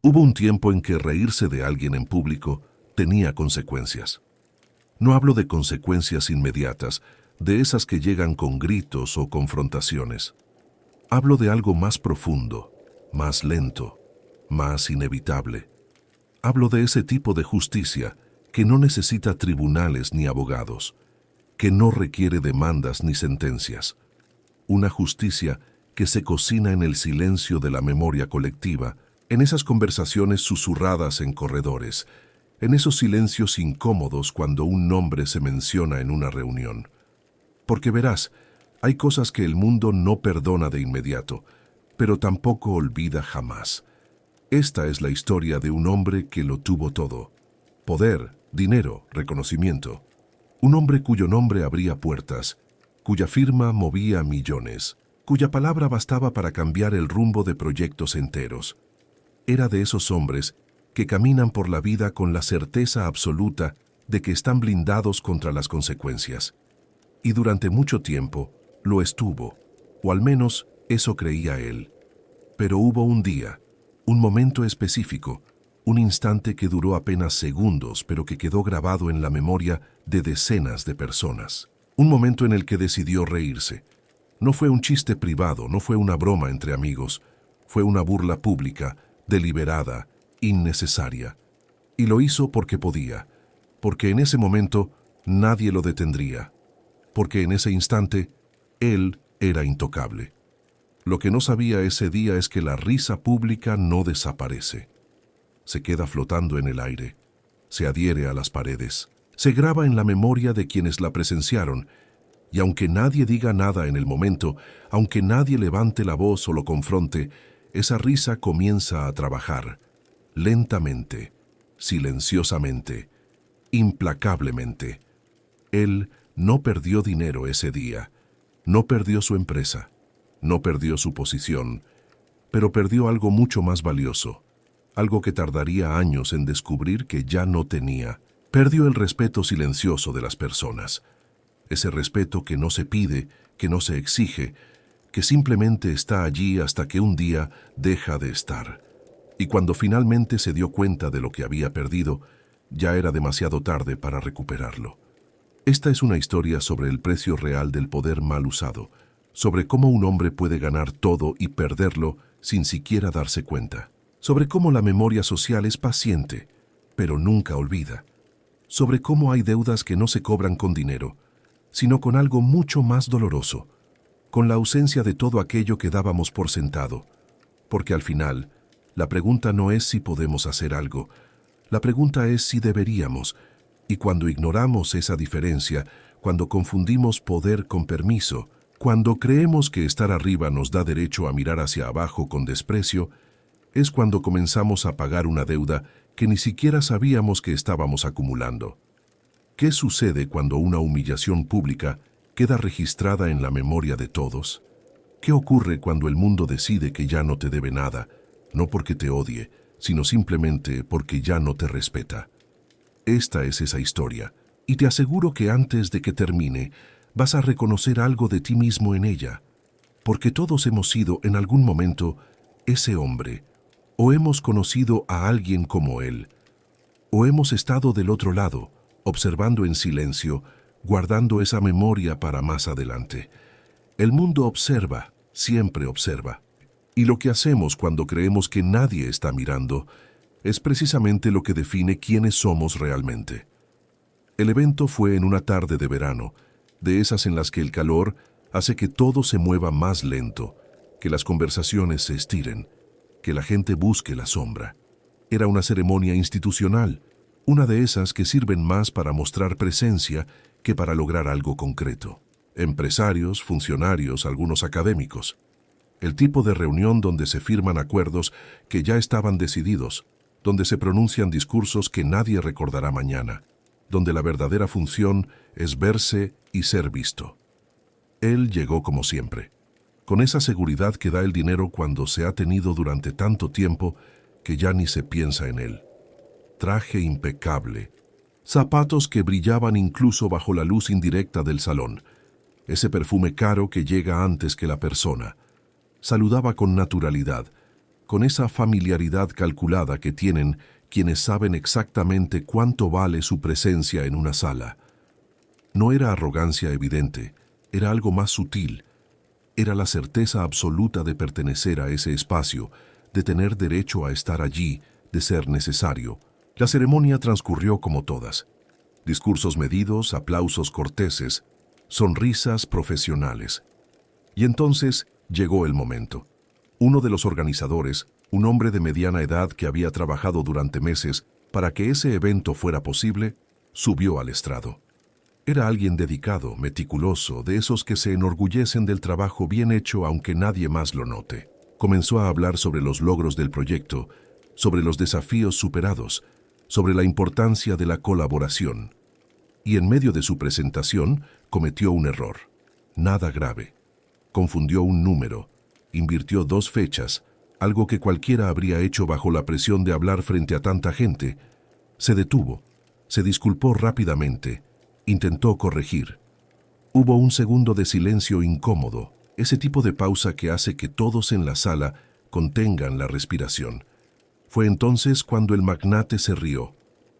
Hubo un tiempo en que reírse de alguien en público tenía consecuencias. No hablo de consecuencias inmediatas, de esas que llegan con gritos o confrontaciones. Hablo de algo más profundo, más lento, más inevitable. Hablo de ese tipo de justicia que no necesita tribunales ni abogados, que no requiere demandas ni sentencias. Una justicia que se cocina en el silencio de la memoria colectiva, en esas conversaciones susurradas en corredores, en esos silencios incómodos cuando un nombre se menciona en una reunión. Porque verás, hay cosas que el mundo no perdona de inmediato, pero tampoco olvida jamás. Esta es la historia de un hombre que lo tuvo todo: poder, dinero, reconocimiento. Un hombre cuyo nombre abría puertas, cuya firma movía millones, cuya palabra bastaba para cambiar el rumbo de proyectos enteros. Era de esos hombres que caminan por la vida con la certeza absoluta de que están blindados contra las consecuencias. Y durante mucho tiempo lo estuvo, o al menos eso creía él. Pero hubo un día, un momento específico, un instante que duró apenas segundos, pero que quedó grabado en la memoria de decenas de personas. Un momento en el que decidió reírse. No fue un chiste privado, no fue una broma entre amigos, fue una burla pública, deliberada, innecesaria. Y lo hizo porque podía, porque en ese momento nadie lo detendría, porque en ese instante él era intocable. Lo que no sabía ese día es que la risa pública no desaparece. Se queda flotando en el aire, se adhiere a las paredes, se graba en la memoria de quienes la presenciaron, y aunque nadie diga nada en el momento, aunque nadie levante la voz o lo confronte, esa risa comienza a trabajar, lentamente, silenciosamente, implacablemente. Él no perdió dinero ese día, no perdió su empresa, no perdió su posición, pero perdió algo mucho más valioso, algo que tardaría años en descubrir que ya no tenía. Perdió el respeto silencioso de las personas, ese respeto que no se pide, que no se exige, que simplemente está allí hasta que un día deja de estar. Y cuando finalmente se dio cuenta de lo que había perdido, ya era demasiado tarde para recuperarlo. Esta es una historia sobre el precio real del poder mal usado, sobre cómo un hombre puede ganar todo y perderlo sin siquiera darse cuenta, sobre cómo la memoria social es paciente, pero nunca olvida, sobre cómo hay deudas que no se cobran con dinero, sino con algo mucho más doloroso, con la ausencia de todo aquello que dábamos por sentado, porque al final, la pregunta no es si podemos hacer algo, la pregunta es si deberíamos, y cuando ignoramos esa diferencia, cuando confundimos poder con permiso, cuando creemos que estar arriba nos da derecho a mirar hacia abajo con desprecio, es cuando comenzamos a pagar una deuda que ni siquiera sabíamos que estábamos acumulando. ¿Qué sucede cuando una humillación pública queda registrada en la memoria de todos? ¿Qué ocurre cuando el mundo decide que ya no te debe nada, no porque te odie, sino simplemente porque ya no te respeta? Esta es esa historia, y te aseguro que antes de que termine, vas a reconocer algo de ti mismo en ella, porque todos hemos sido en algún momento ese hombre, o hemos conocido a alguien como él, o hemos estado del otro lado, observando en silencio, guardando esa memoria para más adelante. El mundo observa, siempre observa, y lo que hacemos cuando creemos que nadie está mirando es precisamente lo que define quiénes somos realmente. El evento fue en una tarde de verano, de esas en las que el calor hace que todo se mueva más lento, que las conversaciones se estiren, que la gente busque la sombra. Era una ceremonia institucional, una de esas que sirven más para mostrar presencia que para lograr algo concreto. Empresarios, funcionarios, algunos académicos. El tipo de reunión donde se firman acuerdos que ya estaban decididos, donde se pronuncian discursos que nadie recordará mañana, donde la verdadera función es verse y ser visto. Él llegó como siempre, con esa seguridad que da el dinero cuando se ha tenido durante tanto tiempo que ya ni se piensa en él. Traje impecable, zapatos que brillaban incluso bajo la luz indirecta del salón, ese perfume caro que llega antes que la persona. Saludaba con naturalidad, con esa familiaridad calculada que tienen quienes saben exactamente cuánto vale su presencia en una sala. No era arrogancia evidente, era algo más sutil. Era la certeza absoluta de pertenecer a ese espacio, de tener derecho a estar allí, de ser necesario. La ceremonia transcurrió como todas. Discursos medidos, aplausos corteses, sonrisas profesionales. Y entonces llegó el momento. Uno de los organizadores, un hombre de mediana edad que había trabajado durante meses para que ese evento fuera posible, subió al estrado. Era alguien dedicado, meticuloso, de esos que se enorgullecen del trabajo bien hecho aunque nadie más lo note. Comenzó a hablar sobre los logros del proyecto, sobre los desafíos superados, sobre la importancia de la colaboración. Y en medio de su presentación cometió un error. Nada grave. Confundió un número, invirtió 2 fechas, algo que cualquiera habría hecho bajo la presión de hablar frente a tanta gente. Se detuvo, se disculpó rápidamente, intentó corregir. Hubo un segundo de silencio incómodo, ese tipo de pausa que hace que todos en la sala contengan la respiración. Fue entonces cuando el magnate se rió.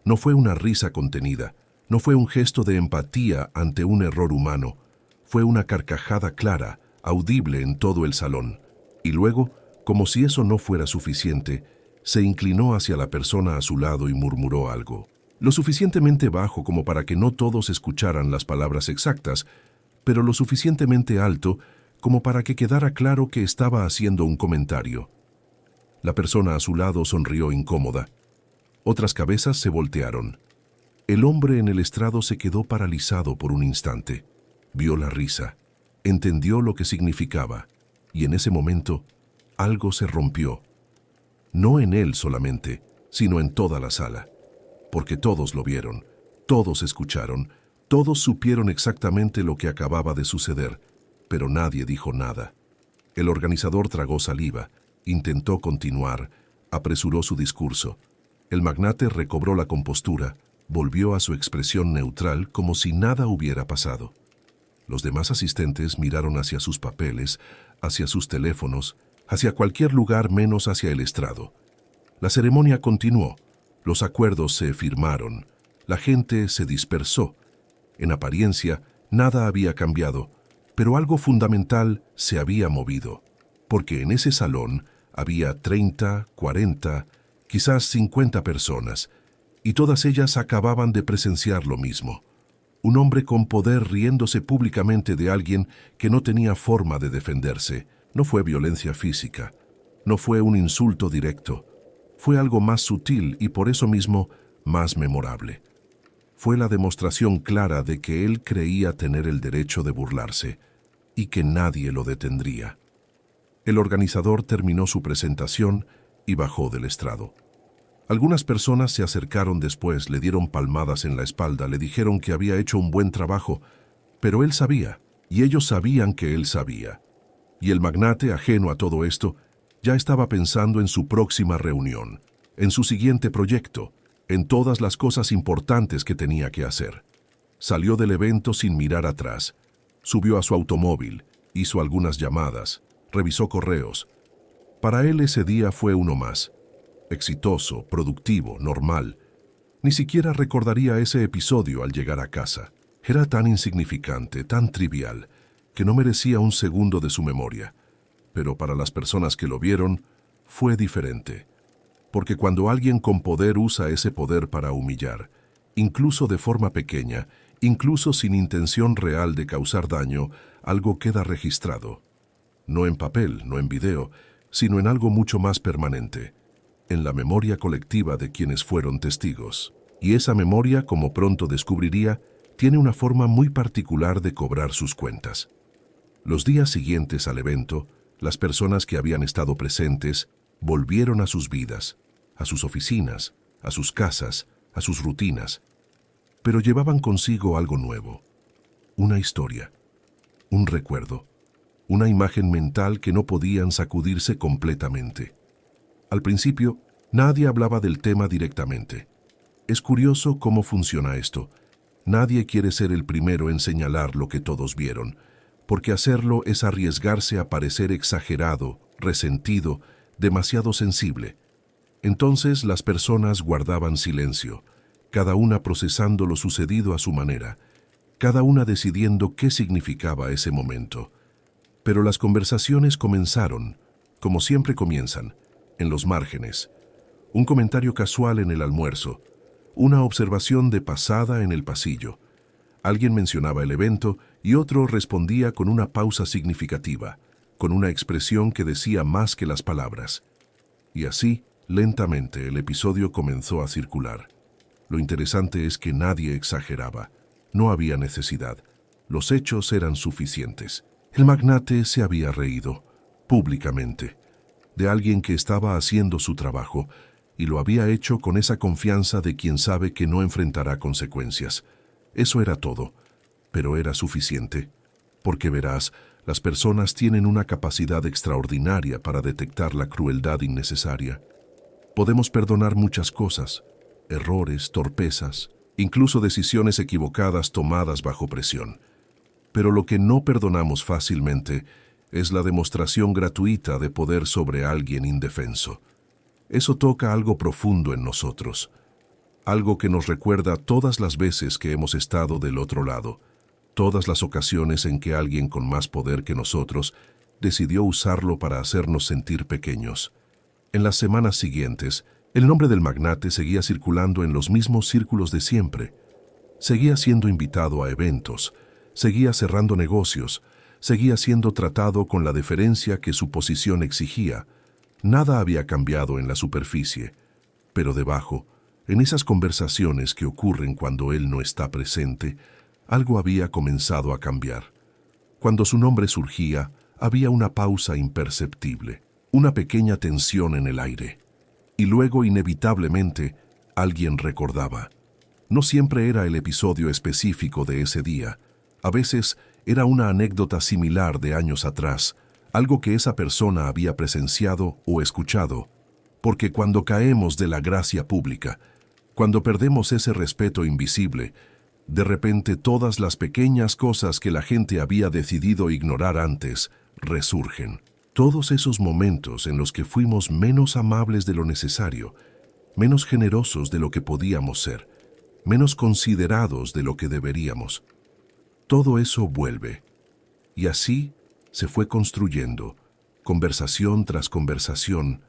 No fue una risa contenida, no fue un gesto de empatía ante un error humano, fue una carcajada clara, audible en todo el salón. Y luego, como si eso no fuera suficiente, se inclinó hacia la persona a su lado y murmuró algo. Lo suficientemente bajo como para que no todos escucharan las palabras exactas, pero lo suficientemente alto como para que quedara claro que estaba haciendo un comentario. La persona a su lado sonrió incómoda. Otras cabezas se voltearon. El hombre en el estrado se quedó paralizado por un instante. Vio la risa, entendió lo que significaba, y en ese momento algo se rompió. No en él solamente, sino en toda la sala. Porque todos lo vieron, todos escucharon, todos supieron exactamente lo que acababa de suceder, pero nadie dijo nada. El organizador tragó saliva, intentó continuar, apresuró su discurso. El magnate recobró la compostura, volvió a su expresión neutral como si nada hubiera pasado. Los demás asistentes miraron hacia sus papeles, hacia sus teléfonos, hacia cualquier lugar menos hacia el estrado. La ceremonia continuó. Los acuerdos se firmaron, la gente se dispersó. En apariencia, nada había cambiado, pero algo fundamental se había movido, porque en ese salón había 30, 40, quizás 50 personas, y todas ellas acababan de presenciar lo mismo. Un hombre con poder riéndose públicamente de alguien que no tenía forma de defenderse. No fue violencia física, no fue un insulto directo. Fue algo más sutil y por eso mismo más memorable. Fue la demostración clara de que él creía tener el derecho de burlarse y que nadie lo detendría. El organizador terminó su presentación y bajó del estrado. Algunas personas se acercaron después, le dieron palmadas en la espalda, le dijeron que había hecho un buen trabajo, pero él sabía, y ellos sabían que él sabía. Y el magnate, ajeno a todo esto, ya estaba pensando en su próxima reunión, en su siguiente proyecto, en todas las cosas importantes que tenía que hacer. Salió del evento sin mirar atrás, subió a su automóvil, hizo algunas llamadas, revisó correos. Para él ese día fue uno más, exitoso, productivo, normal. Ni siquiera recordaría ese episodio al llegar a casa. Era tan insignificante, tan trivial, que no merecía un segundo de su memoria. Pero para las personas que lo vieron, fue diferente. Porque cuando alguien con poder usa ese poder para humillar, incluso de forma pequeña, incluso sin intención real de causar daño, algo queda registrado. No en papel, no en video, sino en algo mucho más permanente, en la memoria colectiva de quienes fueron testigos. Y esa memoria, como pronto descubriría, tiene una forma muy particular de cobrar sus cuentas. Los días siguientes al evento, las personas que habían estado presentes volvieron a sus vidas, a sus oficinas, a sus casas, a sus rutinas, pero llevaban consigo algo nuevo, una historia, un recuerdo, una imagen mental que no podían sacudirse completamente. Al principio, nadie hablaba del tema directamente. Es curioso cómo funciona esto. Nadie quiere ser el primero en señalar lo que todos vieron, porque hacerlo es arriesgarse a parecer exagerado, resentido, demasiado sensible. Entonces las personas guardaban silencio, cada una procesando lo sucedido a su manera, cada una decidiendo qué significaba ese momento. Pero las conversaciones comenzaron, como siempre comienzan, en los márgenes. Un comentario casual en el almuerzo, una observación de pasada en el pasillo. Alguien mencionaba el evento y otro respondía con una pausa significativa, con una expresión que decía más que las palabras. Y así, lentamente, el episodio comenzó a circular. Lo interesante es que nadie exageraba. No había necesidad. Los hechos eran suficientes. El magnate se había reído, públicamente, de alguien que estaba haciendo su trabajo, y lo había hecho con esa confianza de quien sabe que no enfrentará consecuencias. Eso era todo, pero era suficiente, porque verás, las personas tienen una capacidad extraordinaria para detectar la crueldad innecesaria. Podemos perdonar muchas cosas, errores, torpezas, incluso decisiones equivocadas tomadas bajo presión. Pero lo que no perdonamos fácilmente es la demostración gratuita de poder sobre alguien indefenso. Eso toca algo profundo en nosotros, algo que nos recuerda todas las veces que hemos estado del otro lado, todas las ocasiones en que alguien con más poder que nosotros decidió usarlo para hacernos sentir pequeños. En las semanas siguientes, el nombre del magnate seguía circulando en los mismos círculos de siempre. Seguía siendo invitado a eventos, seguía cerrando negocios, seguía siendo tratado con la deferencia que su posición exigía. Nada había cambiado en la superficie, pero debajo, en esas conversaciones que ocurren cuando él no está presente, algo había comenzado a cambiar. Cuando su nombre surgía, había una pausa imperceptible, una pequeña tensión en el aire. Y luego, inevitablemente, alguien recordaba. No siempre era el episodio específico de ese día. A veces era una anécdota similar de años atrás, algo que esa persona había presenciado o escuchado. Porque cuando caemos de la gracia pública, cuando perdemos ese respeto invisible, de repente todas las pequeñas cosas que la gente había decidido ignorar antes resurgen. Todos esos momentos en los que fuimos menos amables de lo necesario, menos generosos de lo que podíamos ser, menos considerados de lo que deberíamos. Todo eso vuelve. Y así se fue construyendo, conversación tras conversación,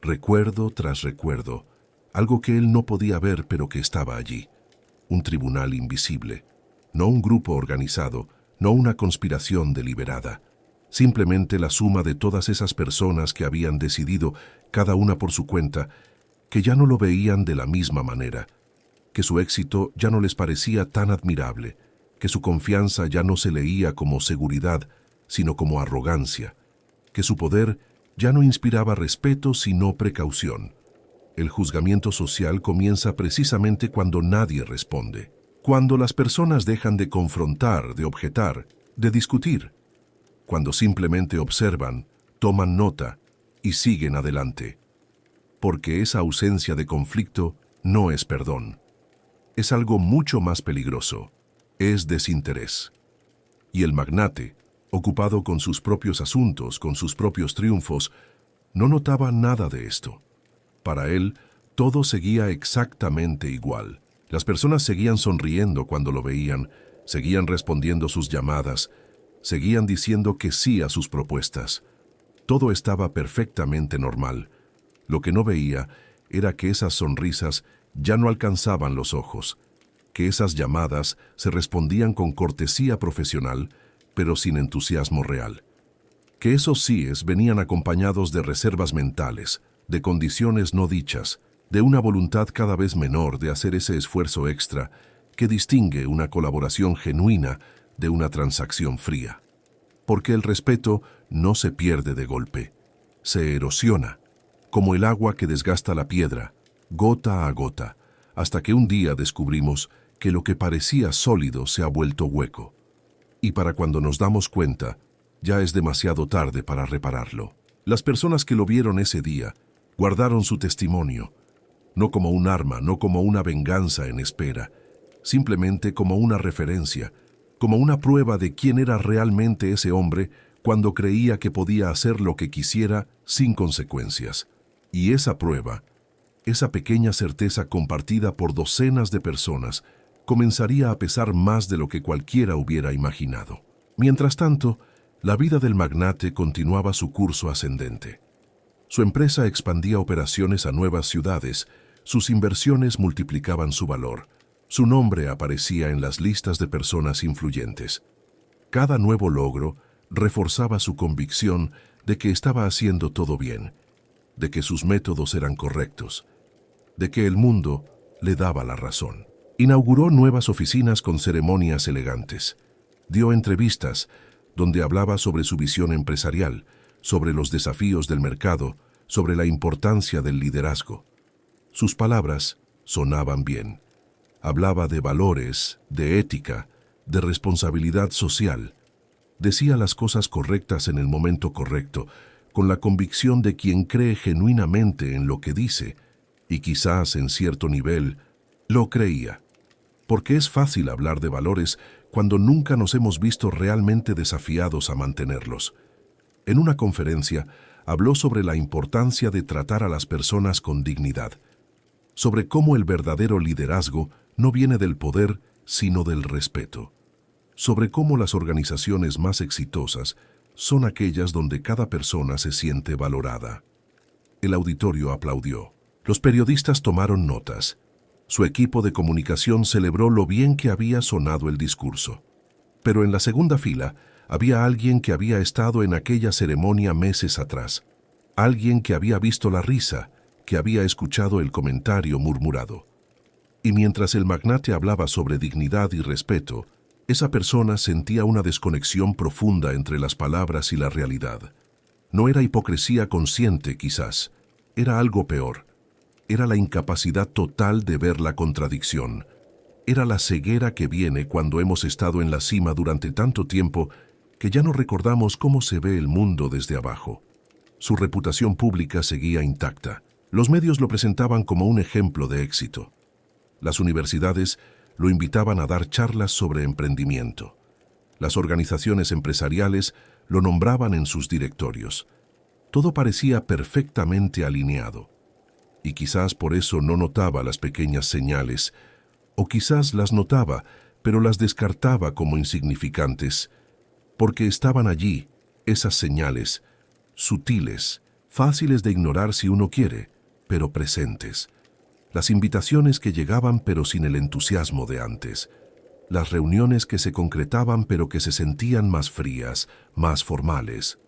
recuerdo tras recuerdo, algo que él no podía ver pero que estaba allí. Un tribunal invisible, no un grupo organizado, no una conspiración deliberada. Simplemente la suma de todas esas personas que habían decidido, cada una por su cuenta, que ya no lo veían de la misma manera, que su éxito ya no les parecía tan admirable, que su confianza ya no se leía como seguridad, sino como arrogancia, que su poder ya no inspiraba respeto sino precaución. El juzgamiento social comienza precisamente cuando nadie responde, cuando las personas dejan de confrontar, de objetar, de discutir, cuando simplemente observan, toman nota y siguen adelante. Porque esa ausencia de conflicto no es perdón. Es algo mucho más peligroso. Es desinterés. Y el magnate, ocupado con sus propios asuntos, con sus propios triunfos, no notaba nada de esto. Para él, todo seguía exactamente igual. Las personas seguían sonriendo cuando lo veían, seguían respondiendo sus llamadas, seguían diciendo que sí a sus propuestas. Todo estaba perfectamente normal. Lo que no veía era que esas sonrisas ya no alcanzaban los ojos, que esas llamadas se respondían con cortesía profesional, pero sin entusiasmo real. Que esos síes venían acompañados de reservas mentales, de condiciones no dichas, de una voluntad cada vez menor de hacer ese esfuerzo extra que distingue una colaboración genuina de una transacción fría. Porque el respeto no se pierde de golpe, se erosiona, como el agua que desgasta la piedra, gota a gota, hasta que un día descubrimos que lo que parecía sólido se ha vuelto hueco. Y para cuando nos damos cuenta, ya es demasiado tarde para repararlo. Las personas que lo vieron ese día guardaron su testimonio, no como un arma, no como una venganza en espera, simplemente como una referencia, como una prueba de quién era realmente ese hombre cuando creía que podía hacer lo que quisiera sin consecuencias. Y esa prueba, esa pequeña certeza compartida por docenas de personas, comenzaría a pesar más de lo que cualquiera hubiera imaginado. Mientras tanto, la vida del magnate continuaba su curso ascendente. Su empresa expandía operaciones a nuevas ciudades, sus inversiones multiplicaban su valor, su nombre aparecía en las listas de personas influyentes. Cada nuevo logro reforzaba su convicción de que estaba haciendo todo bien, de que sus métodos eran correctos, de que el mundo le daba la razón. Inauguró nuevas oficinas con ceremonias elegantes. Dio entrevistas donde hablaba sobre su visión empresarial, sobre los desafíos del mercado, sobre la importancia del liderazgo. Sus palabras sonaban bien. Hablaba de valores, de ética, de responsabilidad social. Decía las cosas correctas en el momento correcto, con la convicción de quien cree genuinamente en lo que dice, y quizás en cierto nivel lo creía. Porque es fácil hablar de valores cuando nunca nos hemos visto realmente desafiados a mantenerlos. En una conferencia, habló sobre la importancia de tratar a las personas con dignidad, sobre cómo el verdadero liderazgo no viene del poder, sino del respeto, sobre cómo las organizaciones más exitosas son aquellas donde cada persona se siente valorada. El auditorio aplaudió. Los periodistas tomaron notas. Su equipo de comunicación celebró lo bien que había sonado el discurso. Pero en la segunda fila había alguien que había estado en aquella ceremonia meses atrás. Alguien que había visto la risa, que había escuchado el comentario murmurado. Y mientras el magnate hablaba sobre dignidad y respeto, esa persona sentía una desconexión profunda entre las palabras y la realidad. No era hipocresía consciente, quizás. Era algo peor. Era la incapacidad total de ver la contradicción. Era la ceguera que viene cuando hemos estado en la cima durante tanto tiempo que ya no recordamos cómo se ve el mundo desde abajo. Su reputación pública seguía intacta. Los medios lo presentaban como un ejemplo de éxito. Las universidades lo invitaban a dar charlas sobre emprendimiento. Las organizaciones empresariales lo nombraban en sus directorios. Todo parecía perfectamente alineado. Y quizás por eso no notaba las pequeñas señales, o quizás las notaba, pero las descartaba como insignificantes, porque estaban allí, esas señales, sutiles, fáciles de ignorar si uno quiere, pero presentes. Las invitaciones que llegaban pero sin el entusiasmo de antes. Las reuniones que se concretaban pero que se sentían más frías, más formales.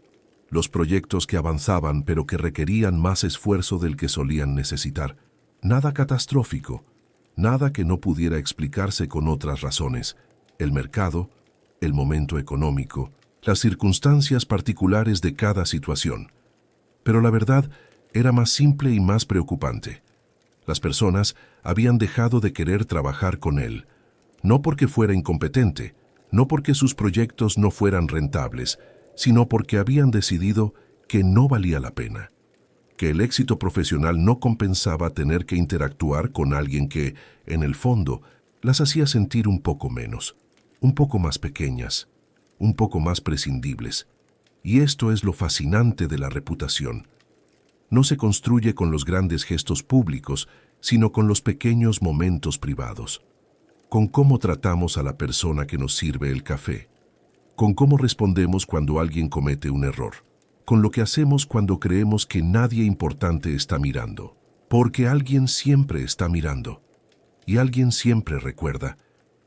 Los proyectos que avanzaban pero que requerían más esfuerzo del que solían necesitar. Nada catastrófico, nada que no pudiera explicarse con otras razones. El mercado, el momento económico, las circunstancias particulares de cada situación. Pero la verdad era más simple y más preocupante. Las personas habían dejado de querer trabajar con él, no porque fuera incompetente, no porque sus proyectos no fueran rentables, sino porque habían decidido que no valía la pena, que el éxito profesional no compensaba tener que interactuar con alguien que, en el fondo, las hacía sentir un poco menos, un poco más pequeñas, un poco más prescindibles. Y esto es lo fascinante de la reputación. No se construye con los grandes gestos públicos, sino con los pequeños momentos privados. Con cómo tratamos a la persona que nos sirve el café. Con cómo respondemos cuando alguien comete un error. Con lo que hacemos cuando creemos que nadie importante está mirando. Porque alguien siempre está mirando. Y alguien siempre recuerda.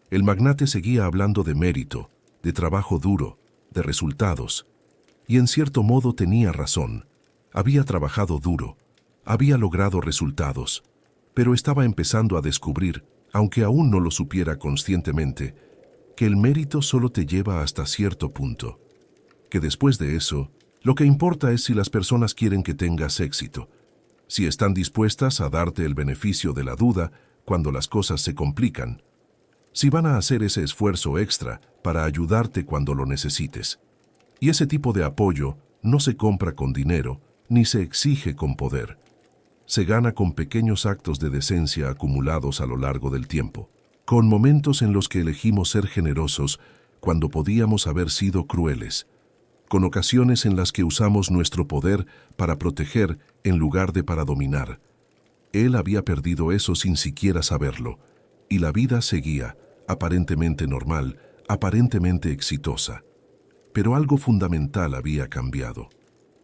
El magnate seguía hablando de mérito, de trabajo duro, de resultados. Y en cierto modo tenía razón. Había trabajado duro, había logrado resultados, pero estaba empezando a descubrir, aunque aún no lo supiera conscientemente, que el mérito solo te lleva hasta cierto punto. Que después de eso, lo que importa es si las personas quieren que tengas éxito, si están dispuestas a darte el beneficio de la duda cuando las cosas se complican, si van a hacer ese esfuerzo extra para ayudarte cuando lo necesites. Y ese tipo de apoyo no se compra con dinero, ni se exige con poder. Se gana con pequeños actos de decencia acumulados a lo largo del tiempo, con momentos en los que elegimos ser generosos cuando podíamos haber sido crueles, con ocasiones en las que usamos nuestro poder para proteger en lugar de para dominar. Él había perdido eso sin siquiera saberlo, y la vida seguía, aparentemente normal, aparentemente exitosa. Pero algo fundamental había cambiado.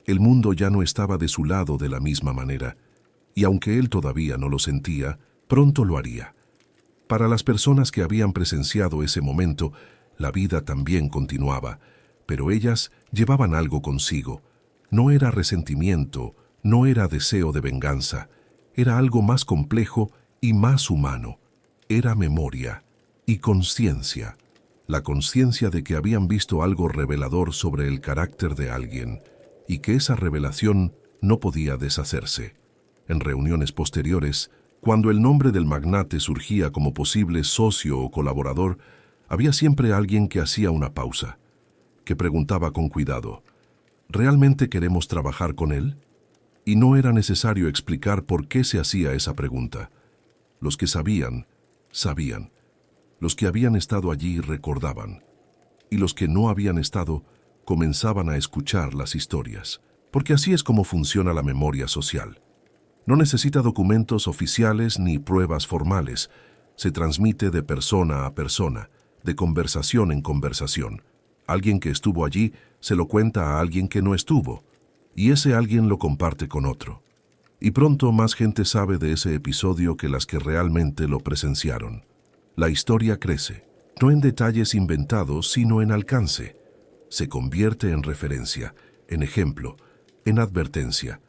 El mundo ya no estaba de su lado de la misma manera, y aunque él todavía no lo sentía, pronto lo haría. Para las personas que habían presenciado ese momento, la vida también continuaba, pero ellas llevaban algo consigo. No era resentimiento, no era deseo de venganza, era algo más complejo y más humano. Era memoria y conciencia. La conciencia de que habían visto algo revelador sobre el carácter de alguien y que esa revelación no podía deshacerse. En reuniones posteriores, cuando el nombre del magnate surgía como posible socio o colaborador, había siempre alguien que hacía una pausa, que preguntaba con cuidado, ¿realmente queremos trabajar con él? Y no era necesario explicar por qué se hacía esa pregunta. Los que sabían, sabían. Los que habían estado allí recordaban. Y los que no habían estado, comenzaban a escuchar las historias. Porque así es como funciona la memoria social. No necesita documentos oficiales ni pruebas formales. Se transmite de persona a persona, de conversación en conversación. Alguien que estuvo allí se lo cuenta a alguien que no estuvo, y ese alguien lo comparte con otro. Y pronto más gente sabe de ese episodio que las que realmente lo presenciaron. La historia crece, no en detalles inventados, sino en alcance. Se convierte en referencia, en ejemplo, en advertencia.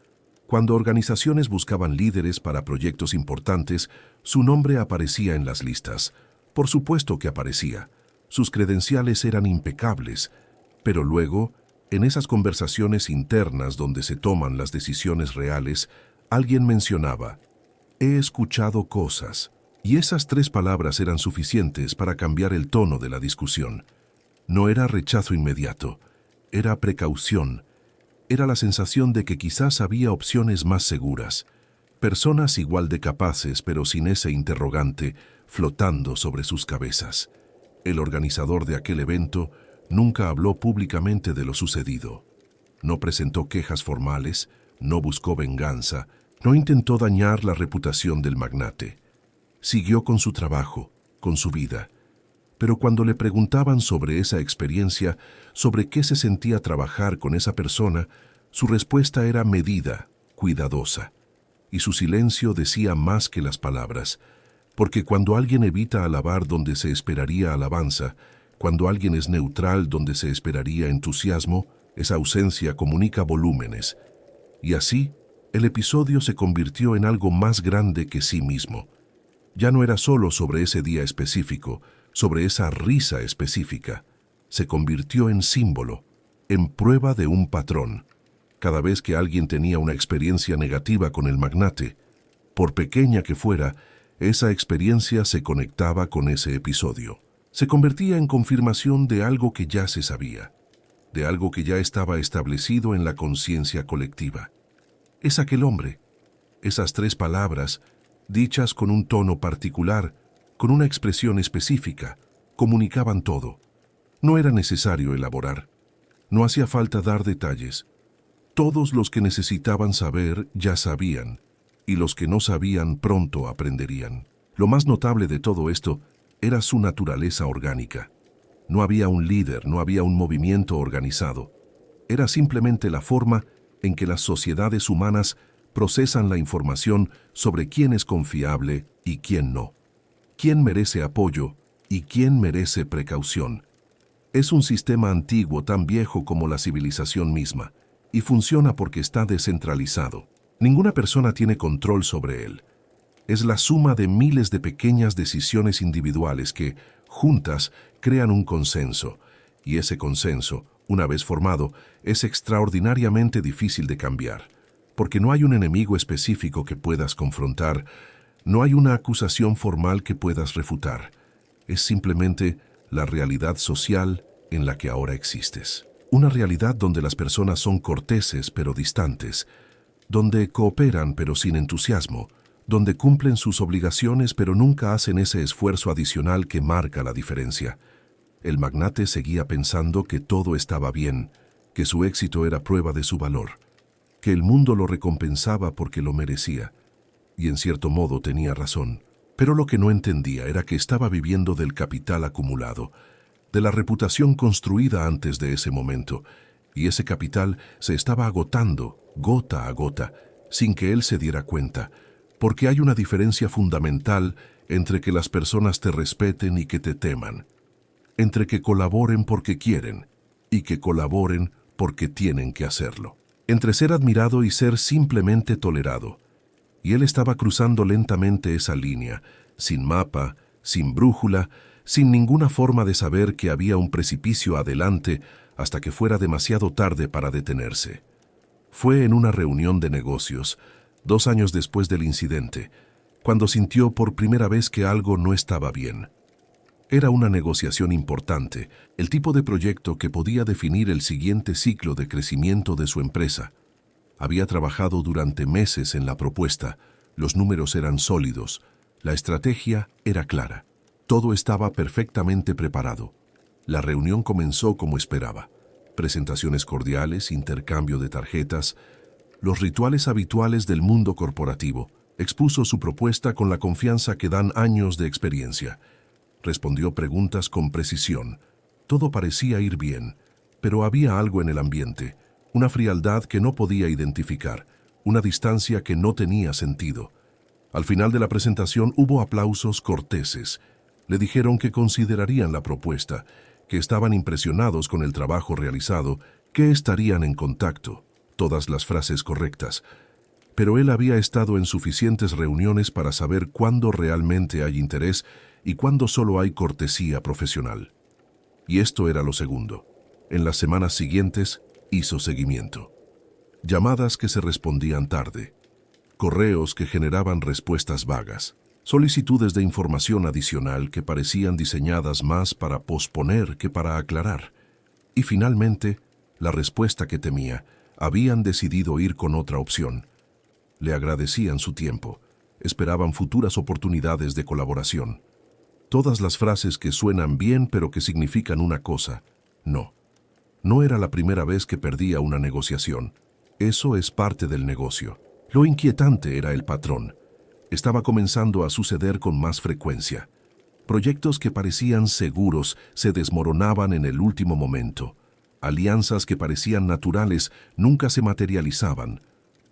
Cuando organizaciones buscaban líderes para proyectos importantes, su nombre aparecía en las listas. Por supuesto que aparecía. Sus credenciales eran impecables, pero luego, en esas conversaciones internas donde se toman las decisiones reales, alguien mencionaba, «He escuchado cosas», y esas 3 palabras eran suficientes para cambiar el tono de la discusión. No era rechazo inmediato, era precaución, era la sensación de que quizás había opciones más seguras, personas igual de capaces pero sin ese interrogante flotando sobre sus cabezas. El organizador de aquel evento nunca habló públicamente de lo sucedido. No presentó quejas formales, no buscó venganza, no intentó dañar la reputación del magnate. Siguió con su trabajo, con su vida. Pero cuando le preguntaban sobre esa experiencia, sobre qué se sentía trabajar con esa persona, su respuesta era medida, cuidadosa. Y su silencio decía más que las palabras, porque cuando alguien evita alabar donde se esperaría alabanza, cuando alguien es neutral donde se esperaría entusiasmo, esa ausencia comunica volúmenes. Y así, el episodio se convirtió en algo más grande que sí mismo. Ya no era solo sobre ese día específico, sobre esa risa específica. Se convirtió en símbolo, en prueba de un patrón. Cada vez que alguien tenía una experiencia negativa con el magnate, por pequeña que fuera, esa experiencia se conectaba con ese episodio. Se convertía en confirmación de algo que ya se sabía, de algo que ya estaba establecido en la conciencia colectiva. Es aquel hombre. Esas 3 palabras, dichas con un tono particular, con una expresión específica, comunicaban todo. No era necesario elaborar. No hacía falta dar detalles. Todos los que necesitaban saber ya sabían, y los que no sabían pronto aprenderían. Lo más notable de todo esto era su naturaleza orgánica. No había un líder, no había un movimiento organizado. Era simplemente la forma en que las sociedades humanas procesan la información sobre quién es confiable y quién no, quién merece apoyo y quién merece precaución. Es un sistema antiguo tan viejo como la civilización misma, y funciona porque está descentralizado. Ninguna persona tiene control sobre él. Es la suma de miles de pequeñas decisiones individuales que, juntas, crean un consenso, y ese consenso, una vez formado, es extraordinariamente difícil de cambiar, porque no hay un enemigo específico que puedas confrontar, no hay una acusación formal que puedas refutar. Es simplemente la realidad social en la que ahora existes. Una realidad donde las personas son corteses pero distantes, donde cooperan pero sin entusiasmo, donde cumplen sus obligaciones pero nunca hacen ese esfuerzo adicional que marca la diferencia. El magnate seguía pensando que todo estaba bien, que su éxito era prueba de su valor, que el mundo lo recompensaba porque lo merecía, y en cierto modo tenía razón. Pero lo que no entendía era que estaba viviendo del capital acumulado, de la reputación construida antes de ese momento, y ese capital se estaba agotando, gota a gota, sin que él se diera cuenta, porque hay una diferencia fundamental entre que las personas te respeten y que te teman, entre que colaboren porque quieren y que colaboren porque tienen que hacerlo, entre ser admirado y ser simplemente tolerado. Y él estaba cruzando lentamente esa línea, sin mapa, sin brújula, sin ninguna forma de saber que había un precipicio adelante hasta que fuera demasiado tarde para detenerse. Fue en una reunión de negocios, 2 años después del incidente, cuando sintió por primera vez que algo no estaba bien. Era una negociación importante, el tipo de proyecto que podía definir el siguiente ciclo de crecimiento de su empresa. Había trabajado durante meses en la propuesta, los números eran sólidos, la estrategia era clara. Todo estaba perfectamente preparado. La reunión comenzó como esperaba. Presentaciones cordiales, intercambio de tarjetas, los rituales habituales del mundo corporativo. Expuso su propuesta con la confianza que dan años de experiencia. Respondió preguntas con precisión. Todo parecía ir bien, pero había algo en el ambiente, una frialdad que no podía identificar, una distancia que no tenía sentido. Al final de la presentación hubo aplausos corteses. Le dijeron que considerarían la propuesta, que estaban impresionados con el trabajo realizado, que estarían en contacto. Todas las frases correctas. Pero él había estado en suficientes reuniones para saber cuándo realmente hay interés y cuándo solo hay cortesía profesional. Y esto era lo segundo. En las semanas siguientes hizo seguimiento. Llamadas que se respondían tarde. Correos que generaban respuestas vagas. Solicitudes de información adicional que parecían diseñadas más para posponer que para aclarar. Y finalmente, la respuesta que temía. Habían decidido ir con otra opción. Le agradecían su tiempo. Esperaban futuras oportunidades de colaboración. Todas las frases que suenan bien pero que significan una cosa. No. No era la primera vez que perdía una negociación. Eso es parte del negocio. Lo inquietante era el patrón. Estaba comenzando a suceder con más frecuencia. Proyectos que parecían seguros se desmoronaban en el último momento. Alianzas que parecían naturales nunca se materializaban.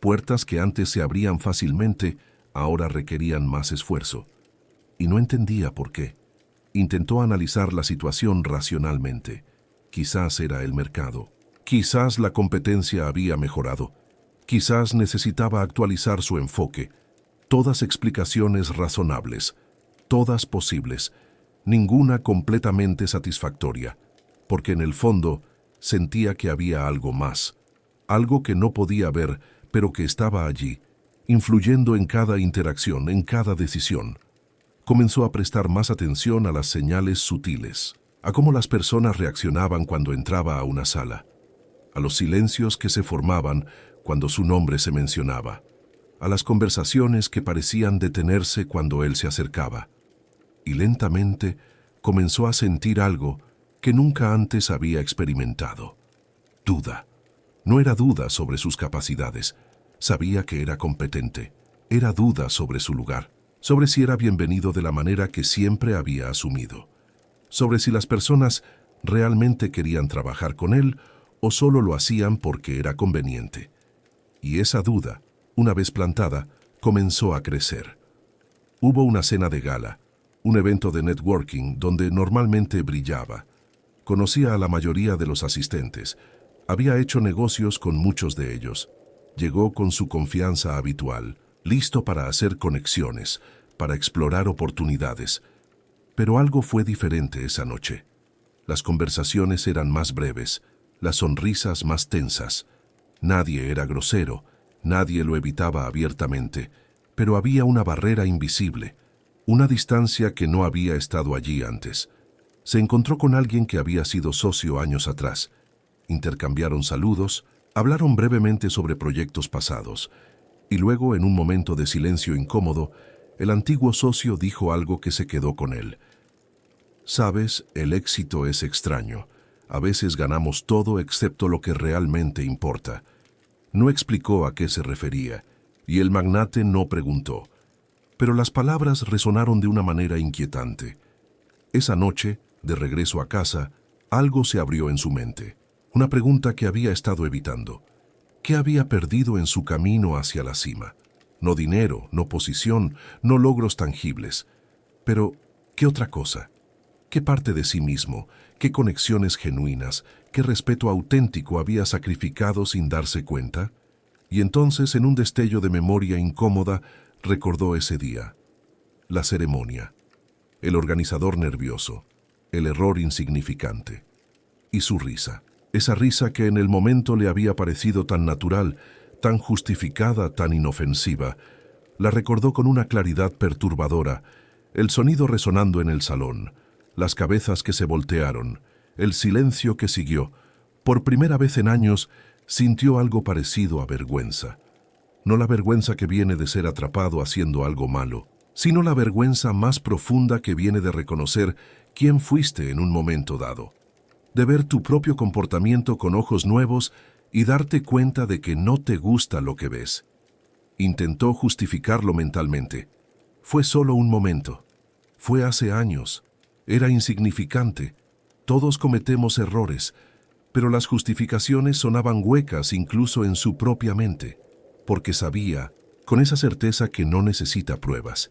Puertas que antes se abrían fácilmente, ahora requerían más esfuerzo. Y no entendía por qué. Intentó analizar la situación racionalmente. Quizás era el mercado. Quizás la competencia había mejorado. Quizás necesitaba actualizar su enfoque. Todas explicaciones razonables. Todas posibles. Ninguna completamente satisfactoria. Porque en el fondo sentía que había algo más. Algo que no podía ver, pero que estaba allí, influyendo en cada interacción, en cada decisión. Comenzó a prestar más atención a las señales sutiles, a cómo las personas reaccionaban cuando entraba a una sala, a los silencios que se formaban cuando su nombre se mencionaba, a las conversaciones que parecían detenerse cuando él se acercaba. Y lentamente comenzó a sentir algo que nunca antes había experimentado. Duda. No era duda sobre sus capacidades. Sabía que era competente. Era duda sobre su lugar, sobre si era bienvenido de la manera que siempre había asumido, sobre si las personas realmente querían trabajar con él o solo lo hacían porque era conveniente. Y esa duda, una vez plantada, comenzó a crecer. Hubo una cena de gala, un evento de networking donde normalmente brillaba. Conocía a la mayoría de los asistentes. Había hecho negocios con muchos de ellos. Llegó con su confianza habitual, listo para hacer conexiones, para explorar oportunidades. Pero algo fue diferente esa noche. Las conversaciones eran más breves, las sonrisas más tensas. Nadie era grosero, nadie lo evitaba abiertamente, pero había una barrera invisible, una distancia que no había estado allí antes. Se encontró con alguien que había sido socio años atrás. Intercambiaron saludos, hablaron brevemente sobre proyectos pasados, y luego, en un momento de silencio incómodo, el antiguo socio dijo algo que se quedó con él. «Sabes, el éxito es extraño. A veces ganamos todo excepto lo que realmente importa. No explicó a qué se refería, y el magnate no preguntó. Pero las palabras resonaron de una manera inquietante. Esa noche, de regreso a casa, algo se abrió en su mente. Una pregunta que había estado evitando. ¿Qué había perdido en su camino hacia la cima? No dinero, no posición, no logros tangibles. Pero, ¿qué otra cosa? ¿Qué parte de sí mismo, qué conexiones genuinas, qué respeto auténtico había sacrificado sin darse cuenta? Y entonces, en un destello de memoria incómoda, recordó ese día. La ceremonia, el organizador nervioso, el error insignificante. Y su risa. Esa risa que en el momento le había parecido tan natural, tan justificada, tan inofensiva, la recordó con una claridad perturbadora, el sonido resonando en el salón, las cabezas que se voltearon, el silencio que siguió. Por primera vez en años, sintió algo parecido a vergüenza. No la vergüenza que viene de ser atrapado haciendo algo malo, sino la vergüenza más profunda que viene de reconocer quién fuiste en un momento dado, de ver tu propio comportamiento con ojos nuevos y darte cuenta de que no te gusta lo que ves. Intentó justificarlo mentalmente. Fue solo un momento. Fue hace años. Era insignificante. Todos cometemos errores, pero las justificaciones sonaban huecas incluso en su propia mente, porque sabía, con esa certeza que no necesita pruebas,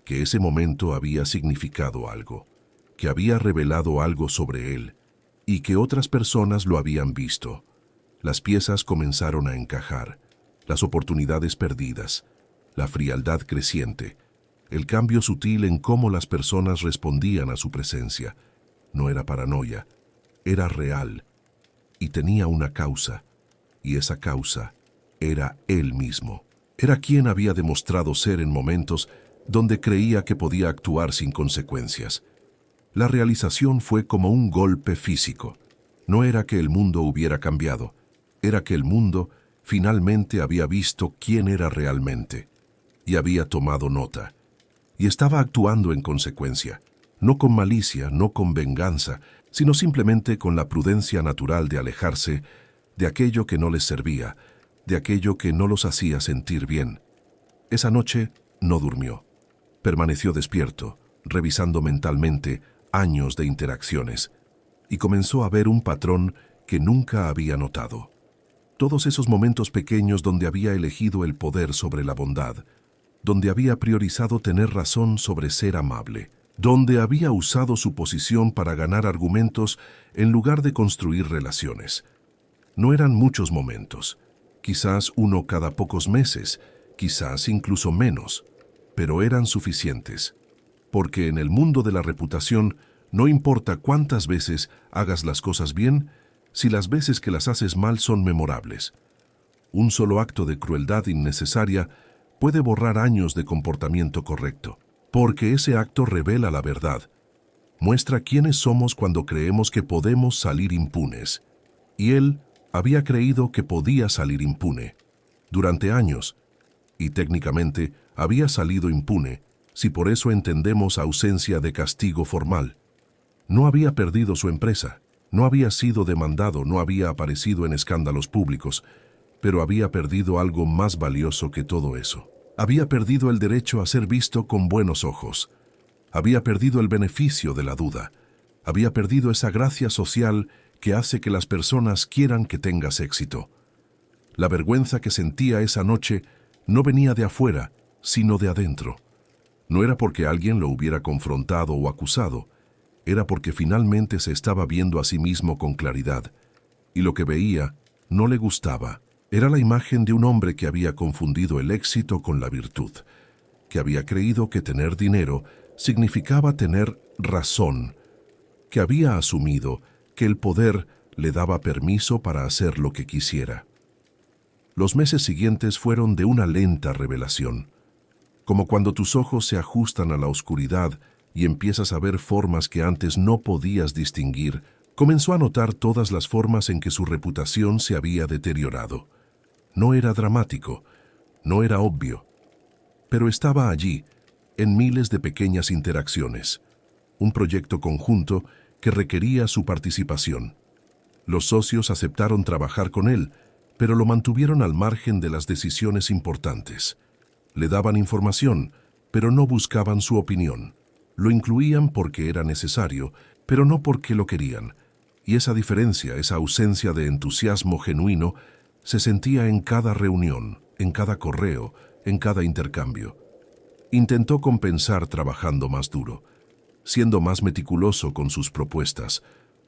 que ese momento había significado algo, que había revelado algo sobre él, y que otras personas lo habían visto. Las piezas comenzaron a encajar, las oportunidades perdidas, la frialdad creciente, el cambio sutil en cómo las personas respondían a su presencia. No era paranoia, era real, y tenía una causa, y esa causa era él mismo. Era quien había demostrado ser en momentos donde creía que podía actuar sin consecuencias. La realización fue como un golpe físico. No era que el mundo hubiera cambiado, era que el mundo finalmente había visto quién era realmente, y había tomado nota, y estaba actuando en consecuencia, no con malicia, no con venganza, sino simplemente con la prudencia natural de alejarse de aquello que no les servía, de aquello que no los hacía sentir bien. Esa noche no durmió. Permaneció despierto, revisando mentalmente años de interacciones, y comenzó a ver un patrón que nunca había notado. Todos esos momentos pequeños donde había elegido el poder sobre la bondad, donde había priorizado tener razón sobre ser amable, donde había usado su posición para ganar argumentos en lugar de construir relaciones. No eran muchos momentos, quizás uno cada pocos meses, quizás incluso menos, pero eran suficientes, porque en el mundo de la reputación no importa cuántas veces hagas las cosas bien, si las veces que las haces mal son memorables. Un solo acto de crueldad innecesaria puede borrar años de comportamiento correcto, porque ese acto revela la verdad, muestra quiénes somos cuando creemos que podemos salir impunes. Y él había creído que podía salir impune durante años, y técnicamente había salido impune, si por eso entendemos ausencia de castigo formal. No había perdido su empresa, no había sido demandado, no había aparecido en escándalos públicos, pero había perdido algo más valioso que todo eso. Había perdido el derecho a ser visto con buenos ojos. Había perdido el beneficio de la duda. Había perdido esa gracia social que hace que las personas quieran que tengas éxito. La vergüenza que sentía esa noche no venía de afuera, sino de adentro. No era porque alguien lo hubiera confrontado o acusado, era porque finalmente se estaba viendo a sí mismo con claridad, y lo que veía no le gustaba. Era la imagen de un hombre que había confundido el éxito con la virtud, que había creído que tener dinero significaba tener razón, que había asumido que el poder le daba permiso para hacer lo que quisiera. Los meses siguientes fueron de una lenta revelación, como cuando tus ojos se ajustan a la oscuridad y empiezas a ver formas que antes no podías distinguir. Comenzó a notar todas las formas en que su reputación se había deteriorado. No era dramático, no era obvio, pero estaba allí, en miles de pequeñas interacciones, un proyecto conjunto que requería su participación. Los socios aceptaron trabajar con él, pero lo mantuvieron al margen de las decisiones importantes. Le daban información, pero no buscaban su opinión. Lo incluían porque era necesario, pero no porque lo querían. Y esa diferencia, esa ausencia de entusiasmo genuino, se sentía en cada reunión, en cada correo, en cada intercambio. Intentó compensar trabajando más duro, siendo más meticuloso con sus propuestas,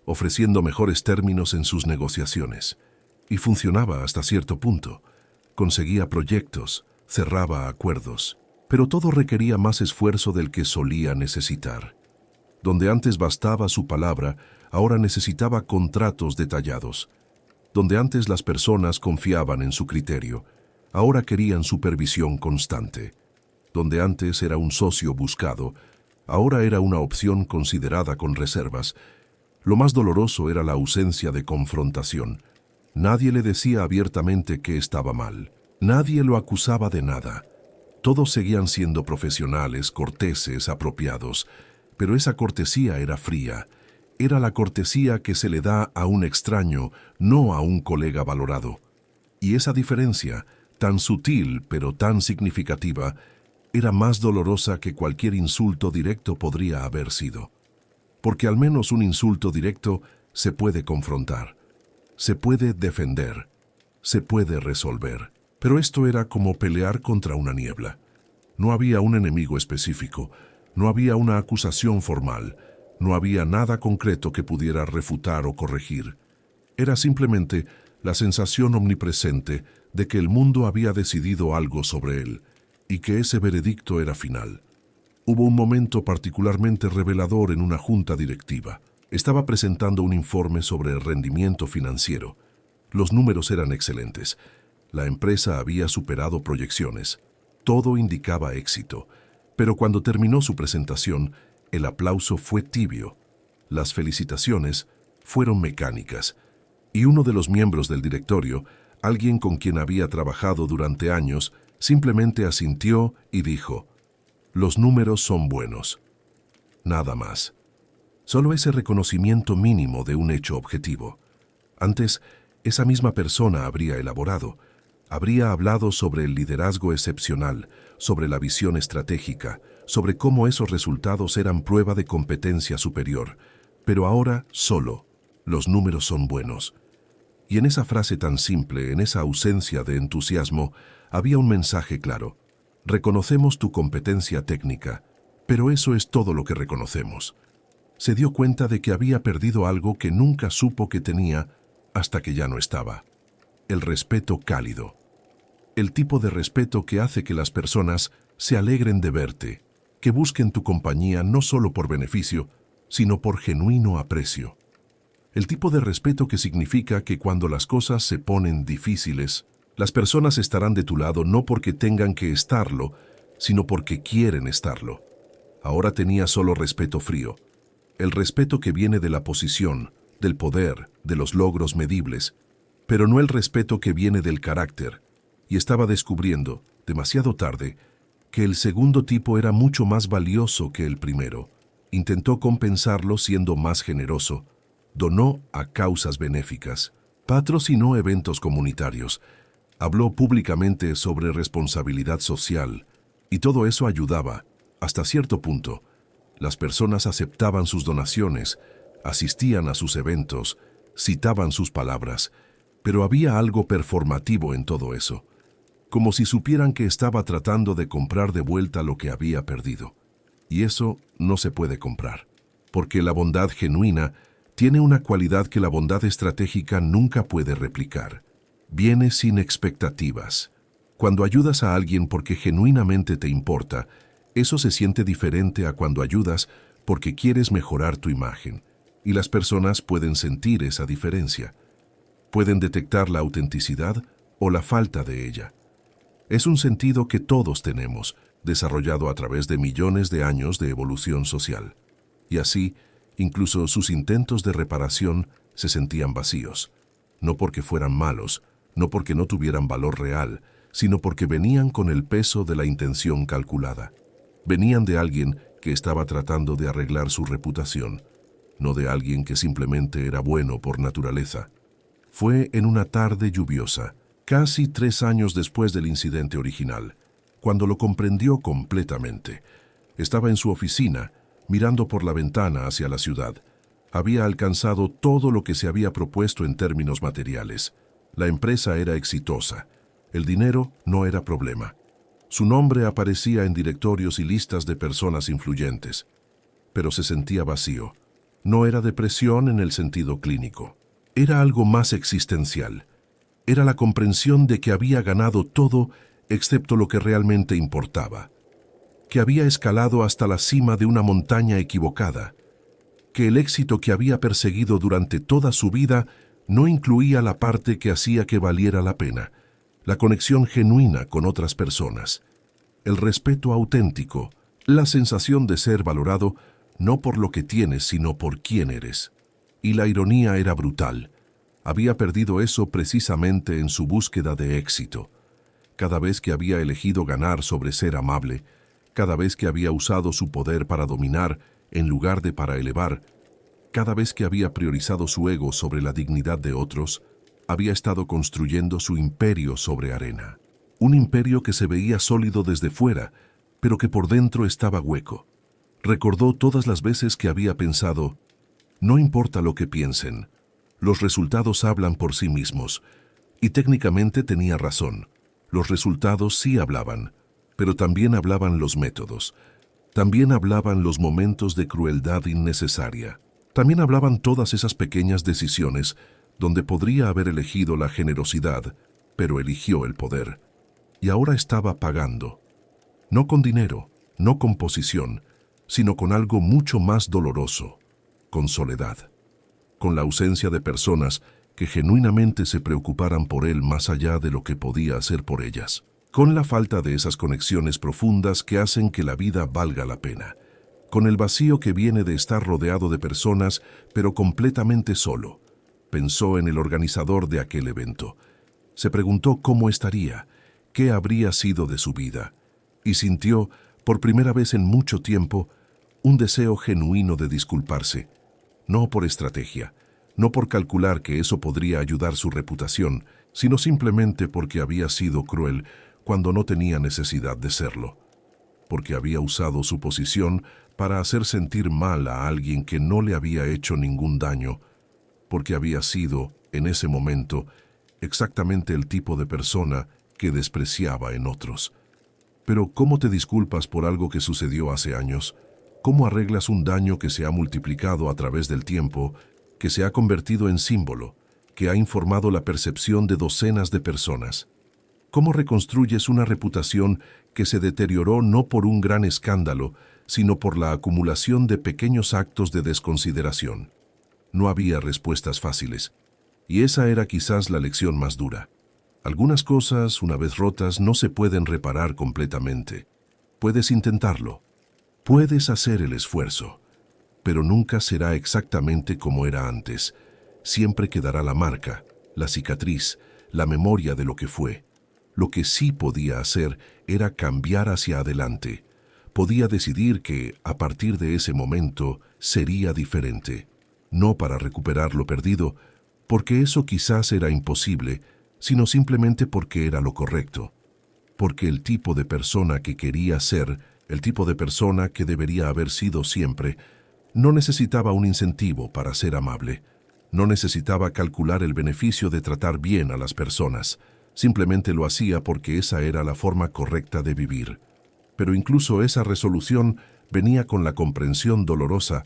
ofreciendo mejores términos en sus negociaciones. Y funcionaba hasta cierto punto. Conseguía proyectos, cerraba acuerdos, pero todo requería más esfuerzo del que solía necesitar. Donde antes bastaba su palabra, ahora necesitaba contratos detallados. Donde antes las personas confiaban en su criterio, ahora querían supervisión constante. Donde antes era un socio buscado, ahora era una opción considerada con reservas. Lo más doloroso era la ausencia de confrontación. Nadie le decía abiertamente que estaba mal. Nadie lo acusaba de nada. Todos seguían siendo profesionales, corteses, apropiados, pero esa cortesía era fría. Era la cortesía que se le da a un extraño, no a un colega valorado. Y esa diferencia, tan sutil pero tan significativa, era más dolorosa que cualquier insulto directo podría haber sido. Porque al menos un insulto directo se puede confrontar, se puede defender, se puede resolver. Pero esto era como pelear contra una niebla. No había un enemigo específico, no había una acusación formal, no había nada concreto que pudiera refutar o corregir. Era simplemente la sensación omnipresente de que el mundo había decidido algo sobre él y que ese veredicto era final. Hubo un momento particularmente revelador en una junta directiva. Estaba presentando un informe sobre el rendimiento financiero. Los números eran excelentes. La empresa había superado proyecciones. Todo indicaba éxito. Pero cuando terminó su presentación, el aplauso fue tibio. Las felicitaciones fueron mecánicas. Y uno de los miembros del directorio, alguien con quien había trabajado durante años, simplemente asintió y dijo: «Los números son buenos». Nada más. Solo ese reconocimiento mínimo de un hecho objetivo. Antes, esa misma persona habría elaborado, habría hablado sobre el liderazgo excepcional, sobre la visión estratégica, sobre cómo esos resultados eran prueba de competencia superior. Pero ahora, solo, los números son buenos. Y en esa frase tan simple, en esa ausencia de entusiasmo, había un mensaje claro. Reconocemos tu competencia técnica, pero eso es todo lo que reconocemos. Se dio cuenta de que había perdido algo que nunca supo que tenía hasta que ya no estaba. El respeto cálido. El tipo de respeto que hace que las personas se alegren de verte, que busquen tu compañía no solo por beneficio, sino por genuino aprecio. El tipo de respeto que significa que cuando las cosas se ponen difíciles, las personas estarán de tu lado no porque tengan que estarlo, sino porque quieren estarlo. Ahora tenía solo respeto frío. El respeto que viene de la posición, del poder, de los logros medibles, pero no el respeto que viene del carácter. Y estaba descubriendo, demasiado tarde, que el segundo tipo era mucho más valioso que el primero. Intentó compensarlo siendo más generoso. Donó a causas benéficas. Patrocinó eventos comunitarios. Habló públicamente sobre responsabilidad social. Y todo eso ayudaba, hasta cierto punto. Las personas aceptaban sus donaciones, asistían a sus eventos, citaban sus palabras, pero había algo performativo en todo eso, como si supieran que estaba tratando de comprar de vuelta lo que había perdido. Y eso no se puede comprar, porque la bondad genuina tiene una cualidad que la bondad estratégica nunca puede replicar. Viene sin expectativas. Cuando ayudas a alguien porque genuinamente te importa, eso se siente diferente a cuando ayudas porque quieres mejorar tu imagen. Y las personas pueden sentir esa diferencia. Pueden detectar la autenticidad o la falta de ella. Es un sentido que todos tenemos, desarrollado a través de millones de años de evolución social. Y así, incluso sus intentos de reparación se sentían vacíos. No porque fueran malos, no porque no tuvieran valor real, sino porque venían con el peso de la intención calculada. Venían de alguien que estaba tratando de arreglar su reputación, no de alguien que simplemente era bueno por naturaleza. Fue en una tarde lluviosa, casi 3 años después del incidente original, cuando lo comprendió completamente. Estaba en su oficina, mirando por la ventana hacia la ciudad. Había alcanzado todo lo que se había propuesto en términos materiales. La empresa era exitosa. El dinero no era problema. Su nombre aparecía en directorios y listas de personas influyentes. Pero se sentía vacío. No era depresión en el sentido clínico. Era algo más existencial. Era la comprensión de que había ganado todo excepto lo que realmente importaba. Que había escalado hasta la cima de una montaña equivocada. Que el éxito que había perseguido durante toda su vida no incluía la parte que hacía que valiera la pena, la conexión genuina con otras personas, el respeto auténtico, la sensación de ser valorado no por lo que tienes, sino por quién eres. Y la ironía era brutal. Había perdido eso precisamente en su búsqueda de éxito. Cada vez que había elegido ganar sobre ser amable, cada vez que había usado su poder para dominar en lugar de para elevar, cada vez que había priorizado su ego sobre la dignidad de otros, había estado construyendo su imperio sobre arena. Un imperio que se veía sólido desde fuera, pero que por dentro estaba hueco. Recordó todas las veces que había pensado, no importa lo que piensen, los resultados hablan por sí mismos. Y técnicamente tenía razón. Los resultados sí hablaban, pero también hablaban los métodos. También hablaban los momentos de crueldad innecesaria. También hablaban todas esas pequeñas decisiones donde podría haber elegido la generosidad, pero eligió el poder. Y ahora estaba pagando. No con dinero, no con posición, sino con algo mucho más doloroso, con soledad. Con la ausencia de personas que genuinamente se preocuparan por él más allá de lo que podía hacer por ellas. Con la falta de esas conexiones profundas que hacen que la vida valga la pena. Con el vacío que viene de estar rodeado de personas, pero completamente solo. Pensó en el organizador de aquel evento. Se preguntó cómo estaría, qué habría sido de su vida, y sintió, por primera vez en mucho tiempo, un deseo genuino de disculparse. No por estrategia, no por calcular que eso podría ayudar su reputación, sino simplemente porque había sido cruel cuando no tenía necesidad de serlo. Porque había usado su posición para hacer sentir mal a alguien que no le había hecho ningún daño, porque había sido, en ese momento, exactamente el tipo de persona que despreciaba en otros. Pero ¿cómo te disculpas por algo que sucedió hace años? ¿Cómo arreglas un daño que se ha multiplicado a través del tiempo, que se ha convertido en símbolo, que ha informado la percepción de docenas de personas? ¿Cómo reconstruyes una reputación que se deterioró no por un gran escándalo, sino por la acumulación de pequeños actos de desconsideración? No había respuestas fáciles, y esa era quizás la lección más dura. Algunas cosas, una vez rotas, no se pueden reparar completamente. Puedes intentarlo, puedes hacer el esfuerzo, pero nunca será exactamente como era antes. Siempre quedará la marca, la cicatriz, la memoria de lo que fue. Lo que sí podía hacer era cambiar hacia adelante. Podía decidir que, a partir de ese momento, sería diferente. No para recuperar lo perdido, porque eso quizás era imposible, sino simplemente porque era lo correcto. Porque el tipo de persona que quería ser, el tipo de persona que debería haber sido siempre, no necesitaba un incentivo para ser amable. No necesitaba calcular el beneficio de tratar bien a las personas. Simplemente lo hacía porque esa era la forma correcta de vivir. Pero incluso esa resolución venía con la comprensión dolorosa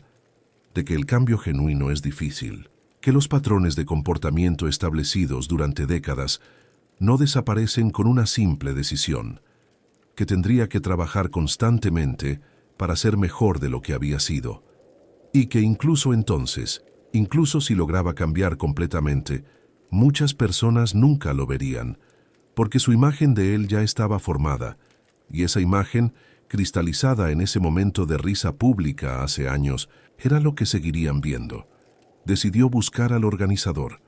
de que el cambio genuino es difícil, que los patrones de comportamiento establecidos durante décadas no desaparecen con una simple decisión, que tendría que trabajar constantemente para ser mejor de lo que había sido, y que incluso entonces, incluso si lograba cambiar completamente, muchas personas nunca lo verían, porque su imagen de él ya estaba formada, y esa imagen, cristalizada en ese momento de risa pública hace años, era lo que seguirían viendo. Decidió buscar al organizador.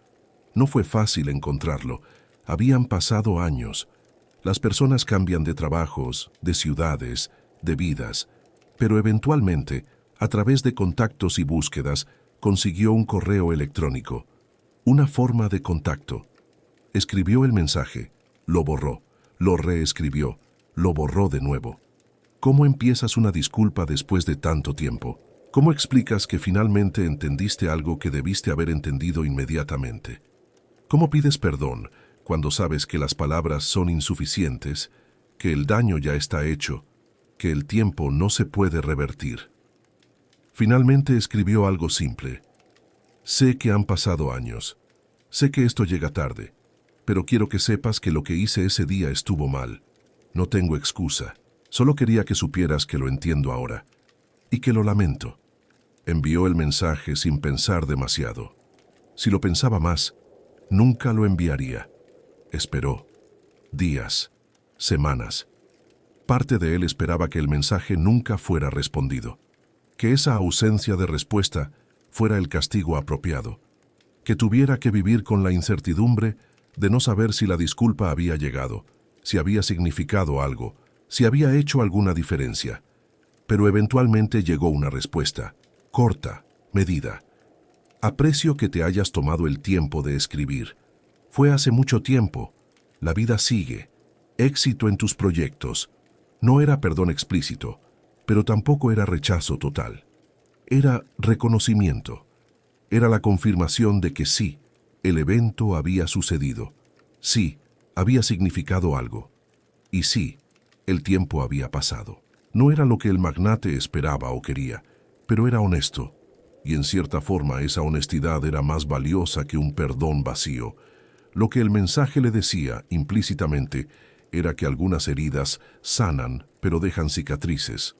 No fue fácil encontrarlo. Habían pasado años. Las personas cambian de trabajos, de ciudades, de vidas, pero eventualmente, a través de contactos y búsquedas, consiguió un correo electrónico, una forma de contacto. Escribió el mensaje, lo borró, lo reescribió, lo borró de nuevo. ¿Cómo empiezas una disculpa después de tanto tiempo? ¿Cómo explicas que finalmente entendiste algo que debiste haber entendido inmediatamente? ¿Cómo pides perdón cuando sabes que las palabras son insuficientes, que el daño ya está hecho, que el tiempo no se puede revertir? Finalmente escribió algo simple. Sé que han pasado años. Sé que esto llega tarde, pero quiero que sepas que lo que hice ese día estuvo mal. No tengo excusa. Solo quería que supieras que lo entiendo ahora y que lo lamento. Envió el mensaje sin pensar demasiado. Si lo pensaba más, nunca lo enviaría. Esperó. Días, semanas. Parte de él esperaba que el mensaje nunca fuera respondido, que esa ausencia de respuesta fuera el castigo apropiado, que tuviera que vivir con la incertidumbre de no saber si la disculpa había llegado, si había significado algo, si había hecho alguna diferencia. Pero eventualmente llegó una respuesta, corta, medida. Aprecio que te hayas tomado el tiempo de escribir. Fue hace mucho tiempo. La vida sigue. Éxito en tus proyectos. No era perdón explícito, pero tampoco era rechazo total. Era reconocimiento. Era la confirmación de que sí, el evento había sucedido. Sí, había significado algo. Y sí, el tiempo había pasado. No era lo que el magnate esperaba o quería, pero era honesto. Y en cierta forma esa honestidad era más valiosa que un perdón vacío. Lo que el mensaje le decía, implícitamente, era que algunas heridas sanan, pero dejan cicatrices.